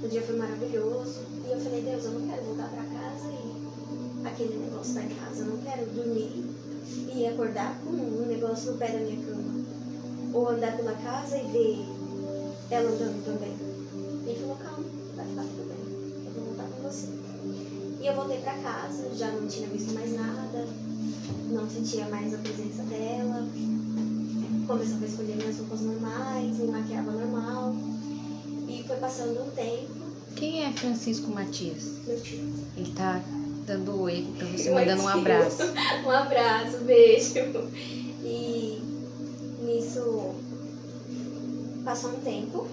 O dia foi maravilhoso. E eu falei, Deus, eu não quero voltar pra casa e aquele negócio tá em casa. Eu não quero dormir e acordar com um negócio no pé da minha cama. Ou andar pela casa e ver ela andando também. E ele falou, calma, vai ficar tudo bem. Eu vou voltar com você. E eu voltei pra casa, já não tinha visto mais nada. Não sentia mais a presença dela. Começava a escolher minhas roupas normais, me maquiava normal. E foi passando um tempo. Quem é Francisco Matias? Meu tio. Ele tá dando oi pra você, Oi, mandando um tio. abraço. Um abraço, beijo. E nisso passou um tempo.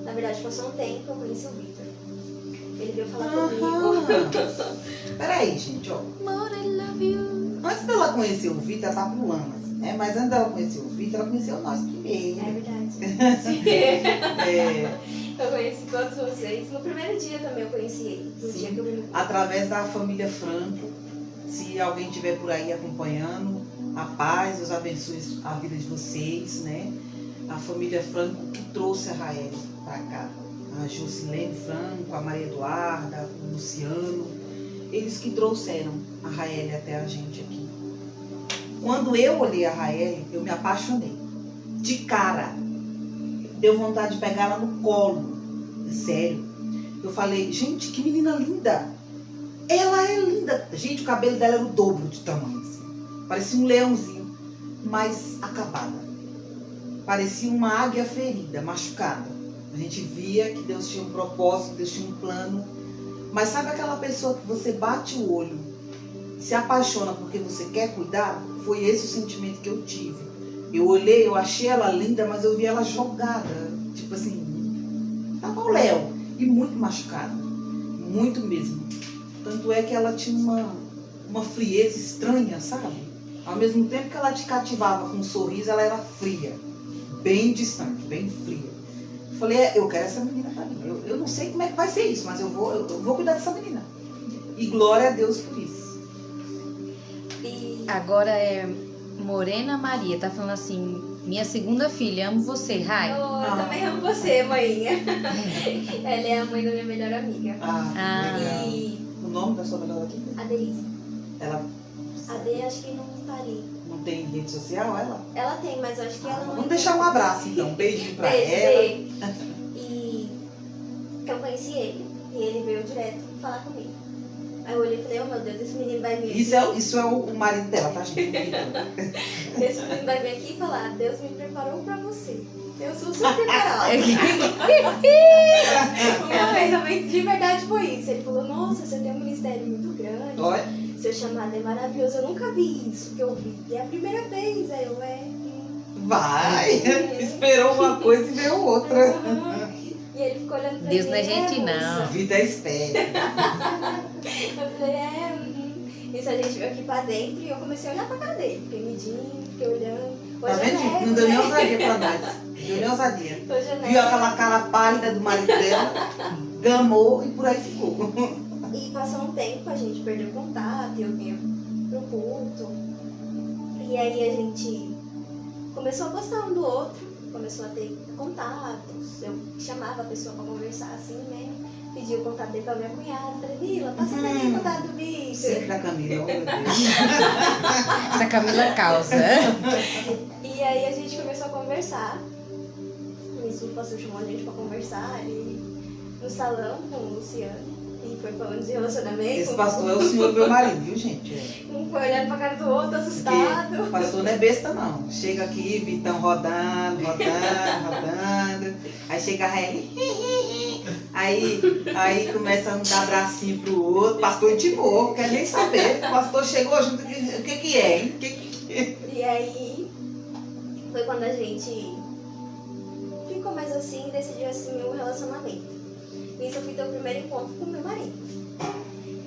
Na verdade, passou um tempo, eu conheci o Victor. Ele veio falar comigo. Peraí, gente, ó. More, I love you. Antes dela conhecer o Vitor, ela tá pulando, assim, né? Mas antes dela conhecer o Vitor, ela conheceu nós primeiro. É verdade. É, Eu conheci todos vocês. No primeiro dia também eu conheci ele. No Sim. dia que eu me... através da família Franco. Se alguém estiver por aí acompanhando, a paz, Deus abençoe a vida de vocês, né? A família Franco que trouxe a Raeli para cá. A Jusilene Franco, a Maria Eduarda, o Luciano. eles que trouxeram a Raeli até a gente aqui. Quando eu olhei a Raeli, eu me apaixonei. De cara. Deu vontade de pegar ela no colo. Sério. Eu falei, gente, que menina linda. Ela é linda. Gente, o cabelo dela era o dobro de tamanho. Assim. Parecia um leãozinho, mas acabada. Parecia uma águia ferida, machucada. A gente via que Deus tinha um propósito, Deus tinha um plano. Mas sabe aquela pessoa que você bate o olho, se apaixona porque você quer cuidar? Foi esse o sentimento que eu tive. Eu olhei, eu achei ela linda, mas eu vi ela jogada. Tipo assim, tava o Léo. E muito machucada. Muito mesmo. Tanto é que ela tinha uma frieza estranha, sabe? Ao mesmo tempo que ela te cativava com um sorriso, ela era fria. Bem distante, bem fria. Eu falei, eu quero essa menina pra mim. Eu não sei como é que vai ser isso, mas eu vou cuidar dessa menina. E glória a Deus por isso. Agora é Morena Maria, tá falando assim, minha segunda filha, amo você, Rai. Eu também amo você, mãinha. Ela é a mãe da minha melhor amiga. Legal. E O nome da sua melhor amiga? a Denise. Ela A D acho que não tá ali. não tem rede social, ela? Ela tem, mas eu acho que ela não. Vamos deixar um abraço então, um beijinho pra Beijo, ela. beijo. E eu conheci ele. E ele veio direto falar comigo. Aí eu olhei e falei, oh meu Deus, esse menino vai vir. Isso é o marido dela, tá, gente? Esse menino vai vir aqui e falar, Deus me preparou pra você. Eu sou super preparada. Realmente, de verdade foi isso. Ele falou, nossa, você tem um ministério muito grande. Olha, Seu chamado é maravilhoso. Eu nunca vi isso que eu vi. E é a primeira vez. Aí eu, vai. Esperou uma coisa e veio outra. E ele ficou olhando pra Deus mim. não é gente, moça. não. A vida é esperta. Eu falei, Isso a gente veio aqui pra dentro e eu comecei a olhar pra cara dele. Fiquei medindo, fiquei olhando. Tá Hoje é vendo, gente? neve, Não deu nem né? ousadia pra nós. Não deu nem ousadia. Hoje é Viu neve. aquela cara pálida do marido dela, gamou e por aí ficou. E passou um tempo, a gente perdeu contato, eu vinha pro culto. E aí a gente começou a gostar um do outro, começou a ter contatos. Eu chamava a pessoa pra conversar assim, né? Pedi o contato dele pra minha cunhada. Falei, Vila, passa pra mim o contato do bicho. Sempre da Camila, oh meu Deus. Essa Camila causa. E aí a gente começou a conversar. Isso, o pastor chamou a gente pra conversar ali no salão com o Luciano. E foi falando de relacionamento. Esse pastor é o senhor do meu marido, viu, gente? Um foi olhando pra cara do outro, Porque assustado. o pastor não é besta, não. Chega aqui, Vitão rodando. Aí chega a Raeli. Aí começa a dar bracinho pro outro. O pastor intimou, quer nem saber. O pastor chegou junto. O que é, hein? E aí foi quando a gente ficou mais assim e decidiu assumir um relacionamento. Nisso eu fui ter o primeiro encontro com meu marido.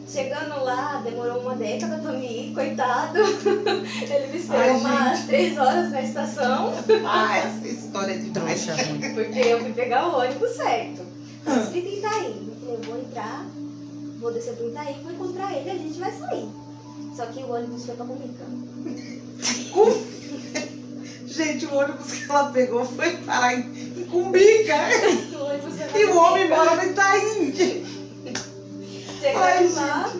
Chegando lá, demorou uma década pra mim ir, coitado. Ele me esperou umas 3 horas na estação. Essa história é de Trouxa ruim. Porque eu fui pegar o ônibus certo. Antes de Itaim. Eu falei, eu vou entrar, vou descer pro Itaim, vou encontrar ele e a gente vai sair. Só que o ônibus foi pra Cumbica. Gente, o ônibus que ela pegou foi parar em Cumbica. O ônibus foi pra E o homem Cumbica. mora no Itaim. Chegando lá,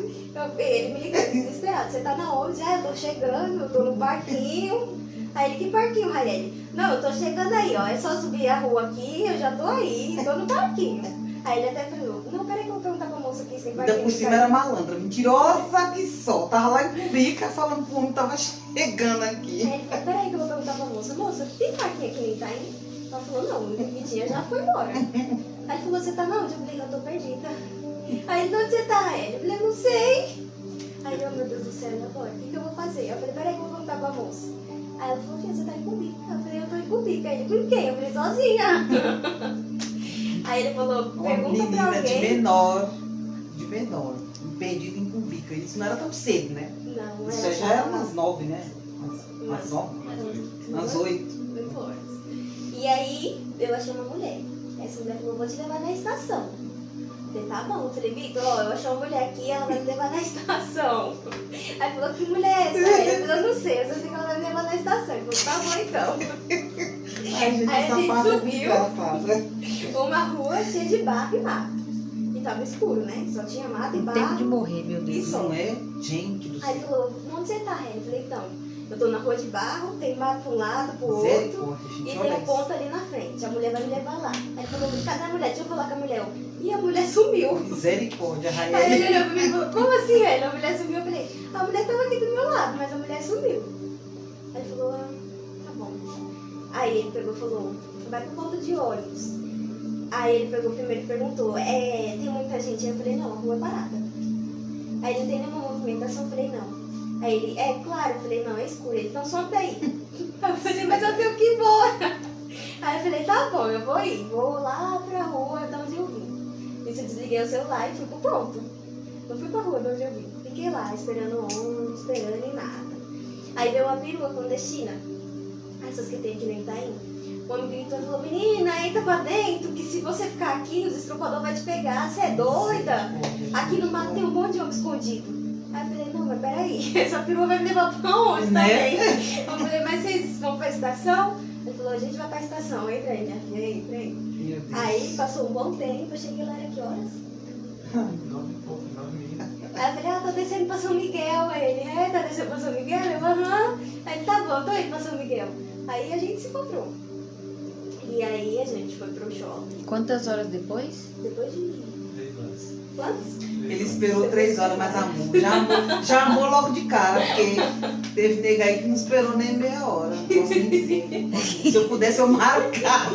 ele me ligou desesperado. Você tá na onde? Eu tô chegando, eu tô no parquinho. Aí ele, que parquinho, Raeli? Não, eu tô chegando aí, ó. É só subir a rua aqui, eu já tô aí, tô no parquinho. Aí ele até falou, não, peraí que eu vou perguntar pra moça aqui se tem Ainda parquinho. por cima era malandra, mentirosa que só. Tava lá em Cumbica falando que o homem tava chegando aqui. Aí ele falou, peraí que eu vou perguntar pra moça, tem parquinho aqui no Itaim? Ela falou, não, o Vitinha já foi embora. Aí ele falou, você tá na onde? Eu falei, eu tô perdida. Aí ele, onde você tá? Ele, eu falei, eu não sei. Aí eu, meu Deus do céu, e agora? O que eu vou fazer? Eu falei, peraí que eu vou perguntar pra moça. Aí ela falou, filha, você tá em Cumbica? Eu falei, eu tô em Cumbica. Aí ele, por quê? Eu falei, sozinha. Aí ele falou, Uma pergunta pra menina de alguém. menor, perdida em Cumbica. Isso não era tão cedo, né? Não, Isso já era umas 9, né? Umas 9? Umas 8. 8 horas. E aí, eu achei uma mulher. Essa mulher falou, vou te levar na estação. Eu falei, tá bom. Eu falei, Vitor, ó, eu achei uma mulher aqui, ela vai me levar na estação. Aí falou, que mulher é essa? Aí eu falei, eu não sei, eu só sei que ela vai me levar na estação. Ele falou, tá bom então. Ai, gente, Aí a essa gente parte é subiu. desgraçada. Uma rua cheia de barro e mato. E tava escuro, né? Só tinha mato e O tempo de barro. morrer, meu Deus. Isso. Não é? Gente do Aí ele céu. falou, onde você tá, Hélio? Eu falei, então, eu tô na rua de barro, tem mato pra um lado, pro outro. Misericórdia, E gente. tem Olha a isso. ponta ali na frente. A mulher vai me levar lá. Aí ele falou, cadê a mulher? Deixa eu falar com a mulher. E a mulher sumiu. Misericórdia, Aí Rael. ele olhou pra mim e falou, como assim, Hélio? A mulher sumiu. Eu falei, a mulher tava aqui do meu lado, mas a mulher sumiu. Aí ele falou, tá bom. Aí ele pegou e falou, vai pro ponto de ônibus. Aí ele pegou primeiro e perguntou, tem muita gente? Aí eu falei, não, a rua é parada. Aí ele não tem nenhuma movimentação, eu falei, não. Aí ele, claro, eu falei, não, é escuro. Ele, então sobe daí. Eu falei, mas eu tenho que ir embora. Aí eu falei, tá bom, eu vou ir. Vou lá pra rua de onde eu vim. Isso eu desliguei o celular e fui pro ponto. Não fui pra rua de onde eu vim. Fiquei lá, esperando o ônibus, esperando e nada. Aí veio uma perua clandestina. Essas que tem aqui no Itaim. O homem gritou e falou, menina, entra pra dentro, que se você ficar aqui, os estrupadores vão te pegar. Você é doida? Aqui no mato tem um monte de homem escondido. Aí eu falei, não, mas peraí, essa perua vai me levar pra onde também? Eu falei, mas vocês vão pra estação? Ele falou, a gente vai pra estação, entra aí, minha filha, entra aí. Meu Deus. Aí passou um bom tempo, eu cheguei lá, era que horas? 9 e pouco, 9h30. Aí eu falei, tô descendo pra São Miguel. Aí ele, tá descendo pra São Miguel? Eu, aham. Aí ele, tá bom, tô indo pra São Miguel. Aí a gente se encontrou. E aí a gente foi pro shopping. Quantas horas depois? Depois de 3 horas. quantos? Ele esperou 3 horas, mas amor. Já amou logo de cara, porque teve nega aí que não esperou nem meia hora. Não posso nem dizer. Se eu pudesse, eu marcava.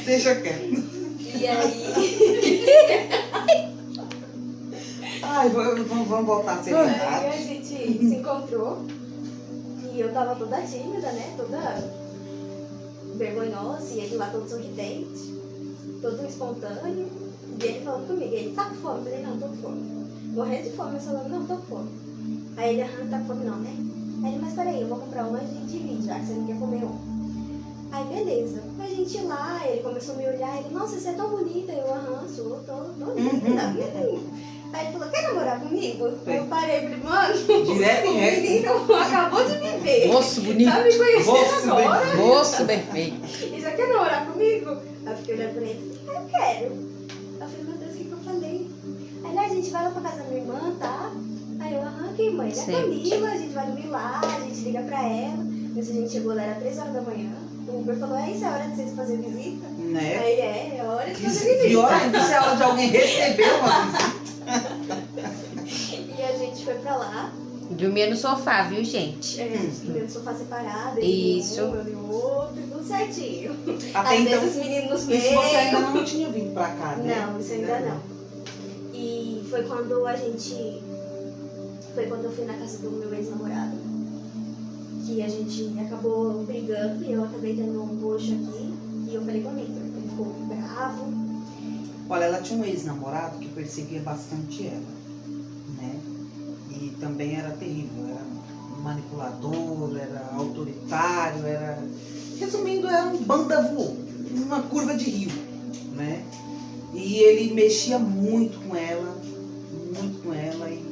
Deixa quieto. E aí, Ai, vamos voltar a ser aí a verdade. gente se encontrou. E eu tava toda tímida, né? Toda vergonhosa. E ele lá todo sorridente. Todo espontâneo. E ele falando comigo. Ele, tá com fome? Eu falei, não, tô com fome. Morrendo de fome. Eu falando, não, tô com fome. Aí ele, não tá com fome não, né? Aí ele, mas peraí, eu vou comprar um, a gente divide, já que você não quer comer um. Aí beleza. A gente ir lá, ele começou a me olhar, ele, nossa, você é tão bonita. Eu, sou, tô linda. Aí ele falou, quer namorar comigo? Aí eu parei e falei, mano, Direto o e reto. menino acabou de me ver. Moço bonito. Tá me conhecendo Moço agora? Moço bem feito. E já quer namorar comigo? Aí eu fiquei olhando pra ele, eu quero. Eu falei, meu Deus, o que eu falei? Aí a gente vai lá pra casa da minha irmã, tá? Aí eu, que mãe? É Certo. Camila, a gente vai dormir lá, a gente liga pra ela. Mas a gente chegou lá, era 3 horas da manhã. O Uber falou, isso é hora de vocês fazerem visita? Né? Aí ele, é hora de fazer visita. Pior ainda se a hora de alguém receber uma visita. E a gente foi pra lá, Dormia no sofá, viu, gente? no sofá separado, ele Isso. um, eu e o outro, tudo certinho. Até Às então, vezes os meninos nos isso você ainda meios. não tinha vindo pra cá, né? Não, isso ainda não. E foi quando a gente. Foi quando eu fui na casa do meu ex-namorado. Que a gente acabou brigando e eu acabei tendo um roxo aqui. E eu falei com o Victor. Ele ficou bravo. Olha, ela tinha um ex-namorado que perseguia bastante ela, né? E também era terrível, era manipulador, era autoritário, era... Resumindo, era um banda voou, uma curva de rio, né? E ele mexia muito com ela e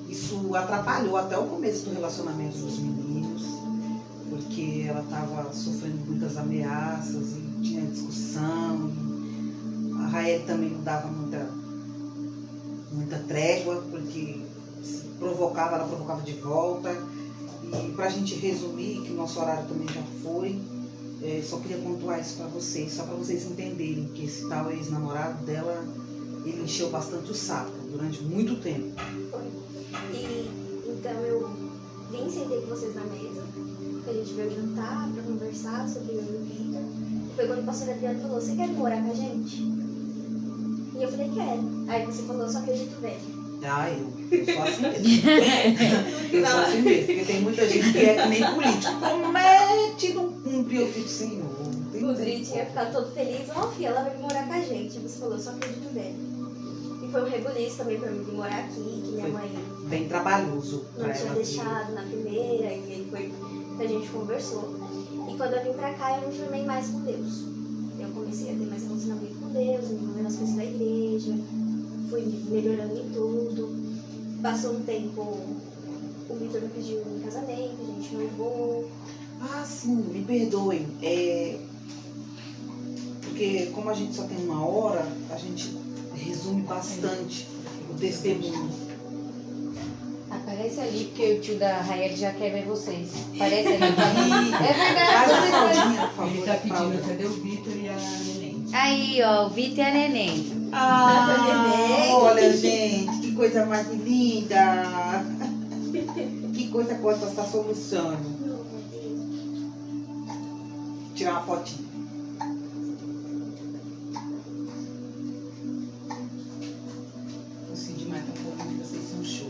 isso atrapalhou até o começo do relacionamento dos meninos, porque ela estava sofrendo muitas ameaças e tinha discussão. A Raeli também não dava muita trégua, porque se provocava, ela provocava de volta. E pra gente resumir, que o nosso horário também já foi, só queria pontuar isso pra vocês, só pra vocês entenderem que esse tal ex-namorado dela, ele encheu bastante o saco durante muito tempo. Foi. E então eu vim, sentei com vocês na mesa. A gente veio jantar pra conversar sobre eu e o Victor. Foi quando o pastor Adriano falou, você quer morar com a gente? E eu falei, quero. Aí você falou, só acredito velho. Ah, eu sou assim mesmo. Eu sou assim mesmo, porque tem muita gente que é que nem político. Promete não cumprir o filho do Senhor. Não tem O jeito. Dri tinha ficado todo feliz, filha, ela vai vir morar com a gente. Você falou, só acredito velho. E foi um rebuliço também pra mim vir morar aqui, que minha Foi mãe bem trabalhoso não pra tinha ela. deixado na primeira, e ele foi que a gente conversou. E quando eu vim pra cá, eu me firmei mais com Deus. Eu comecei a ter mais relacionamento com Deus, me envolver nas coisas da igreja, fui melhorando em tudo. Passou um tempo, o Victor me pediu em casamento, a gente noivou. Ah, sim, me perdoem. porque como a gente só tem 1 hora, a gente resume bastante o testemunho. Aparece ali, porque o tio da Rael já quer ver vocês. Aparece ali. Aí, É faz a verdade. fraldinha, por favor. Ele tá pedindo, Fralda. cadê o Vitor e a Neném? Aí, ó, o Vitor e a Neném. Ah, olha, gente, que coisa mais linda. Que coisa boa que você está solucionando. Não, meu Deus. Tirar uma fotinha. O Sidmar tá falando que vocês são show.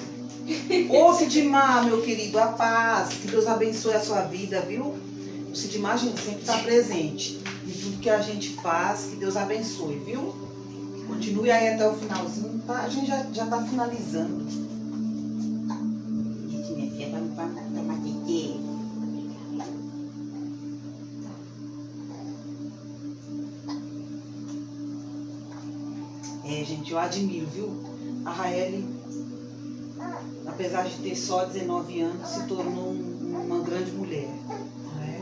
Ô, Sidmar, meu querido, a paz. Que Deus abençoe a sua vida, viu? O Sidmar, a gente sempre está presente em tudo que a gente faz. Que Deus abençoe, viu? Continue aí até o finalzinho, tá? A gente já tá finalizando. Gente, minha filha, vamos tomar quê? É, gente, eu admiro, viu? A Raeli, apesar de ter só 19 anos, se tornou uma grande mulher. Né?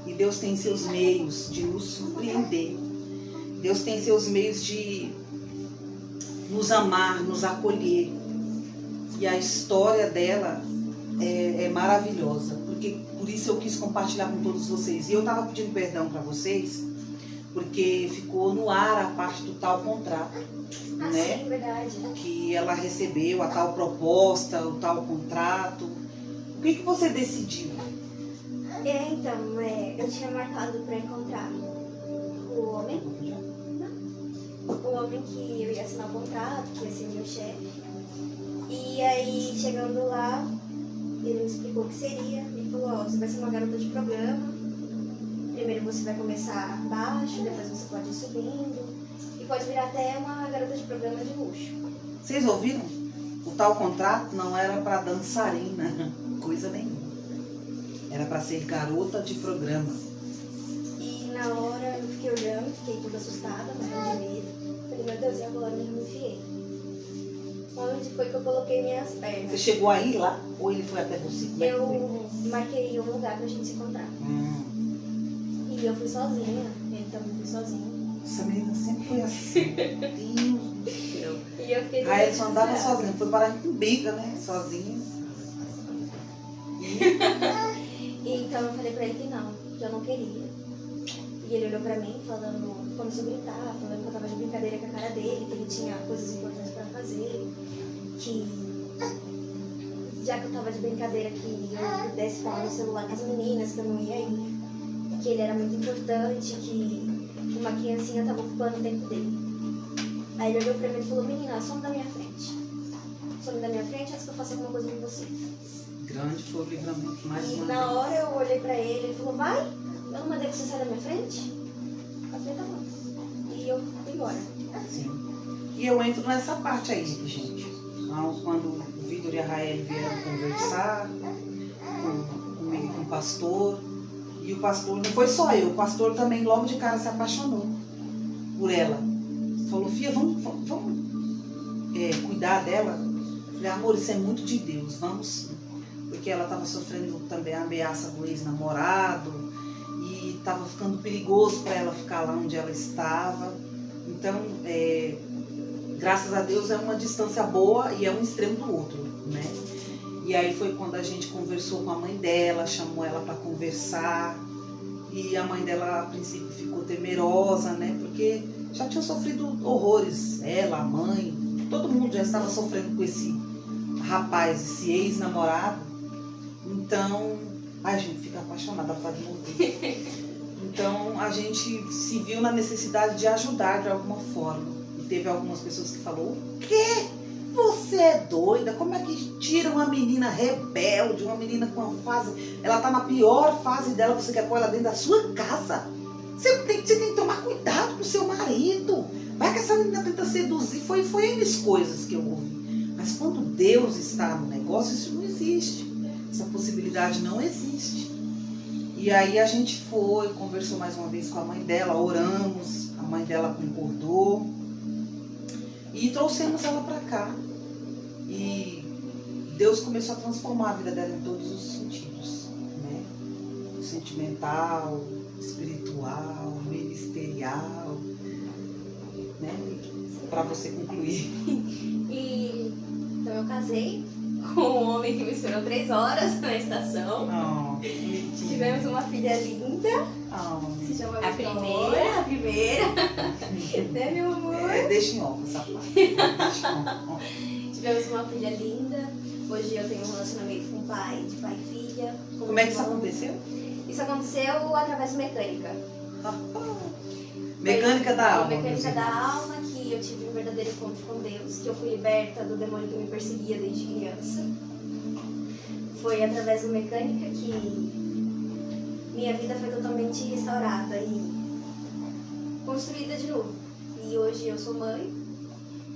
E Deus tem seus meios de nos surpreender. Deus tem seus meios de nos amar, nos acolher. E a história dela é maravilhosa. Porque por isso eu quis compartilhar com todos vocês. E eu estava pedindo perdão para vocês, porque ficou no ar a parte do tal contrato. Ah, Né? sim, verdade. Que ela recebeu, a tal proposta, o tal contrato. O que você decidiu? Então, eu tinha marcado pra encontrar o homem que eu ia assinar o contrato, que ia ser meu chefe. E aí, chegando lá, ele me explicou o que seria. Ele falou, ó, você vai ser uma garota de programa. Primeiro você vai começar baixo, depois você pode ir subindo. E pode virar até uma garota de programa de luxo. Vocês ouviram? O tal contrato não era para dançarina, coisa nenhuma. Era para ser garota de programa. E na hora eu fiquei olhando, fiquei toda assustada, morrendo de medo. Falei, meu Deus, e agora onde eu me enfiei? Onde foi que eu coloquei minhas Você pernas? chegou aí lá ou ele foi até você? Como é que foi? Eu marquei um lugar pra gente se encontrar. E eu fui sozinha, ele também foi sozinho. Essa menina sempre foi assim. Meu Deus do céu. E eu fiquei Aí ele só andava desesperada. sozinho, foi parar em briga, né? Sozinho. E então eu falei pra ele que eu não queria. E ele olhou pra mim falando, começou a gritar, falando que eu tava de brincadeira com a cara dele, que ele tinha coisas importantes pra fazer, que já que eu tava de brincadeira que eu pudesse falar no celular com as meninas, que eu não ia ir, que ele era muito importante, que uma criancinha tava ocupando o tempo dele. Aí ele olhou pra mim e falou, menina, some da minha frente. Some da minha frente antes que eu faça alguma coisa com você. Grande foi o livramento mais E uma na vez. hora eu olhei pra ele, ele falou, vai, eu não mandei que você saia da minha frente? Eu falei, tá bom. E eu fui embora. Sim. E eu entro nessa parte aí, gente. Então, quando o Vitor e a Raeli vieram conversar comigo, com o pastor, e o pastor, não foi só eu, o pastor também logo de cara se apaixonou por ela. Falou, filha, vamos cuidar dela. Eu falei, amor, isso é muito de Deus, vamos sim. Porque ela estava sofrendo também a ameaça do ex-namorado e estava ficando perigoso para ela ficar lá onde ela estava. Então, graças a Deus é uma distância boa e é um extremo do outro, né? E aí foi quando a gente conversou com a mãe dela, chamou ela para conversar. E a mãe dela, a princípio, ficou temerosa, né? Porque já tinha sofrido horrores. Ela, a mãe, todo mundo já estava sofrendo com esse rapaz, esse ex-namorado. Então, a gente fica apaixonada por morrer. Então, a gente se viu na necessidade de ajudar de alguma forma. E teve algumas pessoas que falaram, o quê? Você é doida? Como é que tira uma menina rebelde, uma menina com uma fase... Ela tá na pior fase dela, você quer pôr ela dentro da sua casa? Você tem que tomar cuidado com o seu marido. Vai que essa menina tenta seduzir. Foi N coisas que eu ouvi. Mas quando Deus está no negócio, isso não existe. Essa possibilidade não existe. E aí a gente foi, conversou mais uma vez com a mãe dela, oramos, a mãe dela concordou. E trouxemos ela para cá. E Deus começou a transformar a vida dela em todos os sentidos, né? No sentimental, espiritual, ministerial, né? Para você concluir. Então eu casei com um homem que me esperou 3 horas na estação. Oh, bonitinho. Tivemos uma filha linda, Oh. que se chama A Vitória, a primeira. Né, meu amor? Deixa em off essa parte. Deixa em off. Tivemos uma filha linda. Hoje eu tenho um relacionamento com o pai, de pai e filha. com Como é que isso irmão. aconteceu? Isso aconteceu através de mecânica. Mecânica da alma. Mecânica meus da irmãos. alma, que eu tive um verdadeiro encontro com Deus, que eu fui liberta do demônio que me perseguia desde criança. Foi através do mecânica que minha vida foi totalmente restaurada e construída de novo. E hoje eu sou mãe,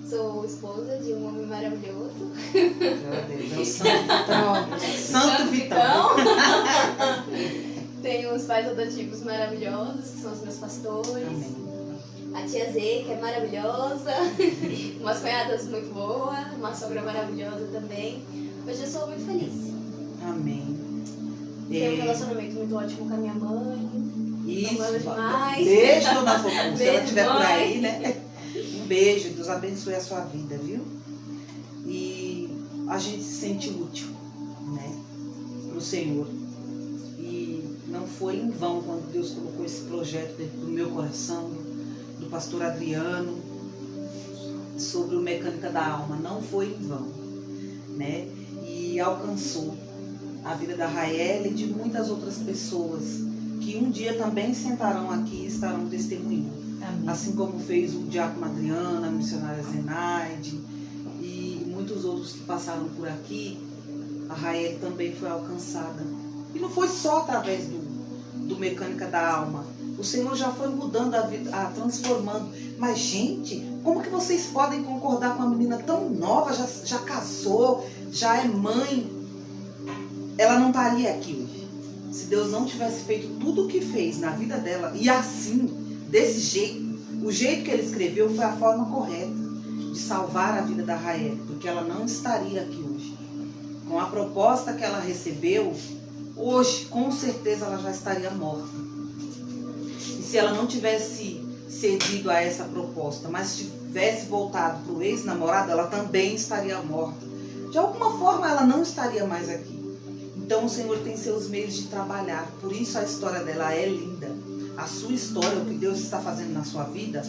sou esposa de um homem maravilhoso. Meu Deus, é o Santo Vitão. Tenho os pais adotivos maravilhosos, que são os meus pastores. Amém. A tia Z, que é maravilhosa. Umas cunhadas muito boas, uma sogra maravilhosa também. Hoje eu sou muito feliz. Amém. Tenho um relacionamento muito ótimo com a minha mãe. Isso. Amo demais. Beijo, dona Fofo. Se ela Beijo, estiver por mãe. aí, né? Um beijo. Deus abençoe a sua vida, viu? E a gente se sente útil, né? Pro Senhor. E não foi em vão quando Deus colocou esse projeto dentro do meu coração, do pastor Adriano, sobre o Mecânica da Alma. Não foi em vão, né? E alcançou a vida da Raeli e de muitas outras pessoas que um dia também sentarão aqui e estarão testemunhando. Amém. Assim como fez o diácono Adriano, a missionária Zenaide e muitos outros que passaram por aqui, a Raeli também foi alcançada. E não foi só através do Mecânica da Alma. O Senhor já foi mudando a vida, transformando. Mas, gente, como que vocês podem concordar com uma menina tão nova, já casou, já é mãe? Ela não estaria aqui hoje. Se Deus não tivesse feito tudo o que fez na vida dela, e assim, desse jeito, o jeito que ele escreveu foi a forma correta de salvar a vida da Raeli, porque ela não estaria aqui hoje. Com a proposta que ela recebeu, hoje, com certeza, ela já estaria morta. E se ela não tivesse cedido a essa proposta, mas tivesse voltado para o ex-namorado, ela também estaria morta. De alguma forma, ela não estaria mais aqui. Então o Senhor tem seus meios de trabalhar. Por isso a história dela é linda. A sua história, o que Deus está fazendo na sua vida,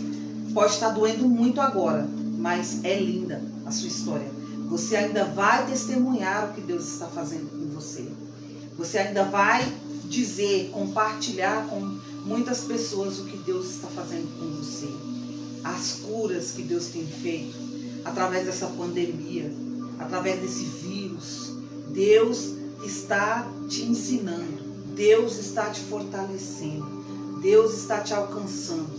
pode estar doendo muito agora, mas é linda a sua história. Você ainda vai testemunhar o que Deus está fazendo com você. Você ainda vai dizer, compartilhar com muitas pessoas o que Deus está fazendo com você. As curas que Deus tem feito através dessa pandemia, através desse vírus. Deus está te ensinando, Deus está te fortalecendo, Deus está te alcançando.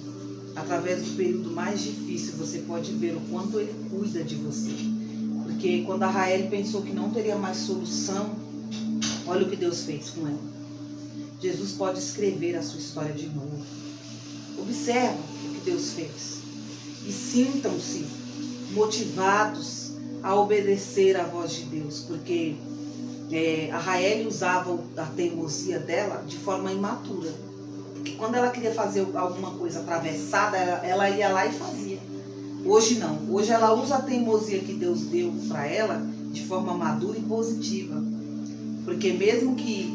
Através do período mais difícil, você pode ver o quanto Ele cuida de você. Porque quando a Raeli pensou que não teria mais solução, olha o que Deus fez com ela. Jesus pode escrever a sua história de novo. Observa o que Deus fez. E sintam-se motivados a obedecer à voz de Deus, porque a Raeli usava a teimosia dela de forma imatura. Porque quando ela queria fazer alguma coisa atravessada, ela ia lá e fazia. Hoje não. Hoje ela usa a teimosia que Deus deu para ela de forma madura e positiva. Porque mesmo que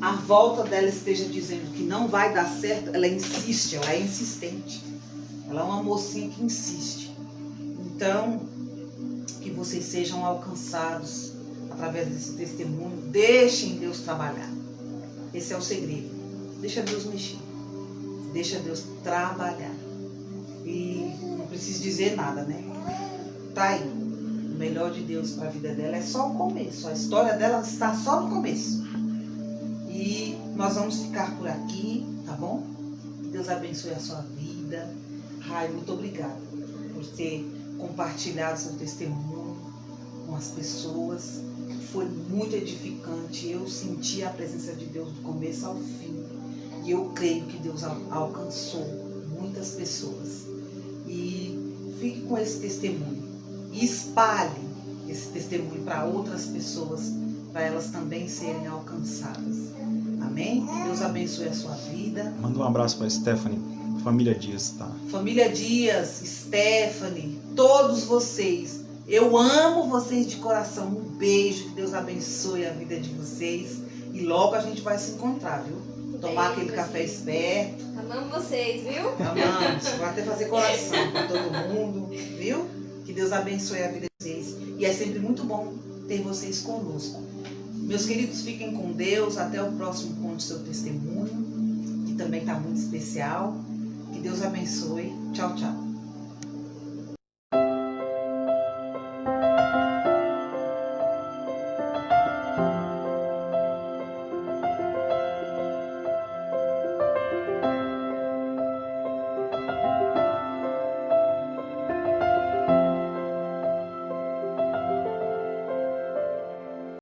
a volta dela esteja dizendo que não vai dar certo, ela insiste, ela é insistente. Ela é uma mocinha que insiste. Então, que vocês sejam alcançados através desse testemunho. Deixem Deus trabalhar. Esse é o segredo. Deixa Deus mexer. Deixa Deus trabalhar. E não preciso dizer nada, né? Tá aí. O melhor de Deus para a vida dela é só o começo. A história dela está só no começo. E nós vamos ficar por aqui, tá bom? Deus abençoe a sua vida. Rai, muito obrigada por ter compartilhado seu testemunho com as pessoas. Foi muito edificante. Eu senti a presença de Deus do começo ao fim. E eu creio que Deus alcançou muitas pessoas. E fique com esse testemunho. E espalhe esse testemunho para outras pessoas, para elas também serem alcançadas. Amém? Deus abençoe a sua vida. Manda um abraço para Stephanie, família Dias, tá? Família Dias, Stephanie, todos vocês. Eu amo vocês de coração. Um beijo, que Deus abençoe a vida de vocês. E logo a gente vai se encontrar, viu? Tomar aquele café esperto. Amamos vocês, viu? Amamos. Vai até fazer coração para todo mundo, viu? Que Deus abençoe a vida de vocês. E é sempre muito bom ter vocês conosco. Meus queridos, fiquem com Deus. Até o próximo Conte Seu Testemunho, que também está muito especial. Que Deus abençoe. Tchau, tchau.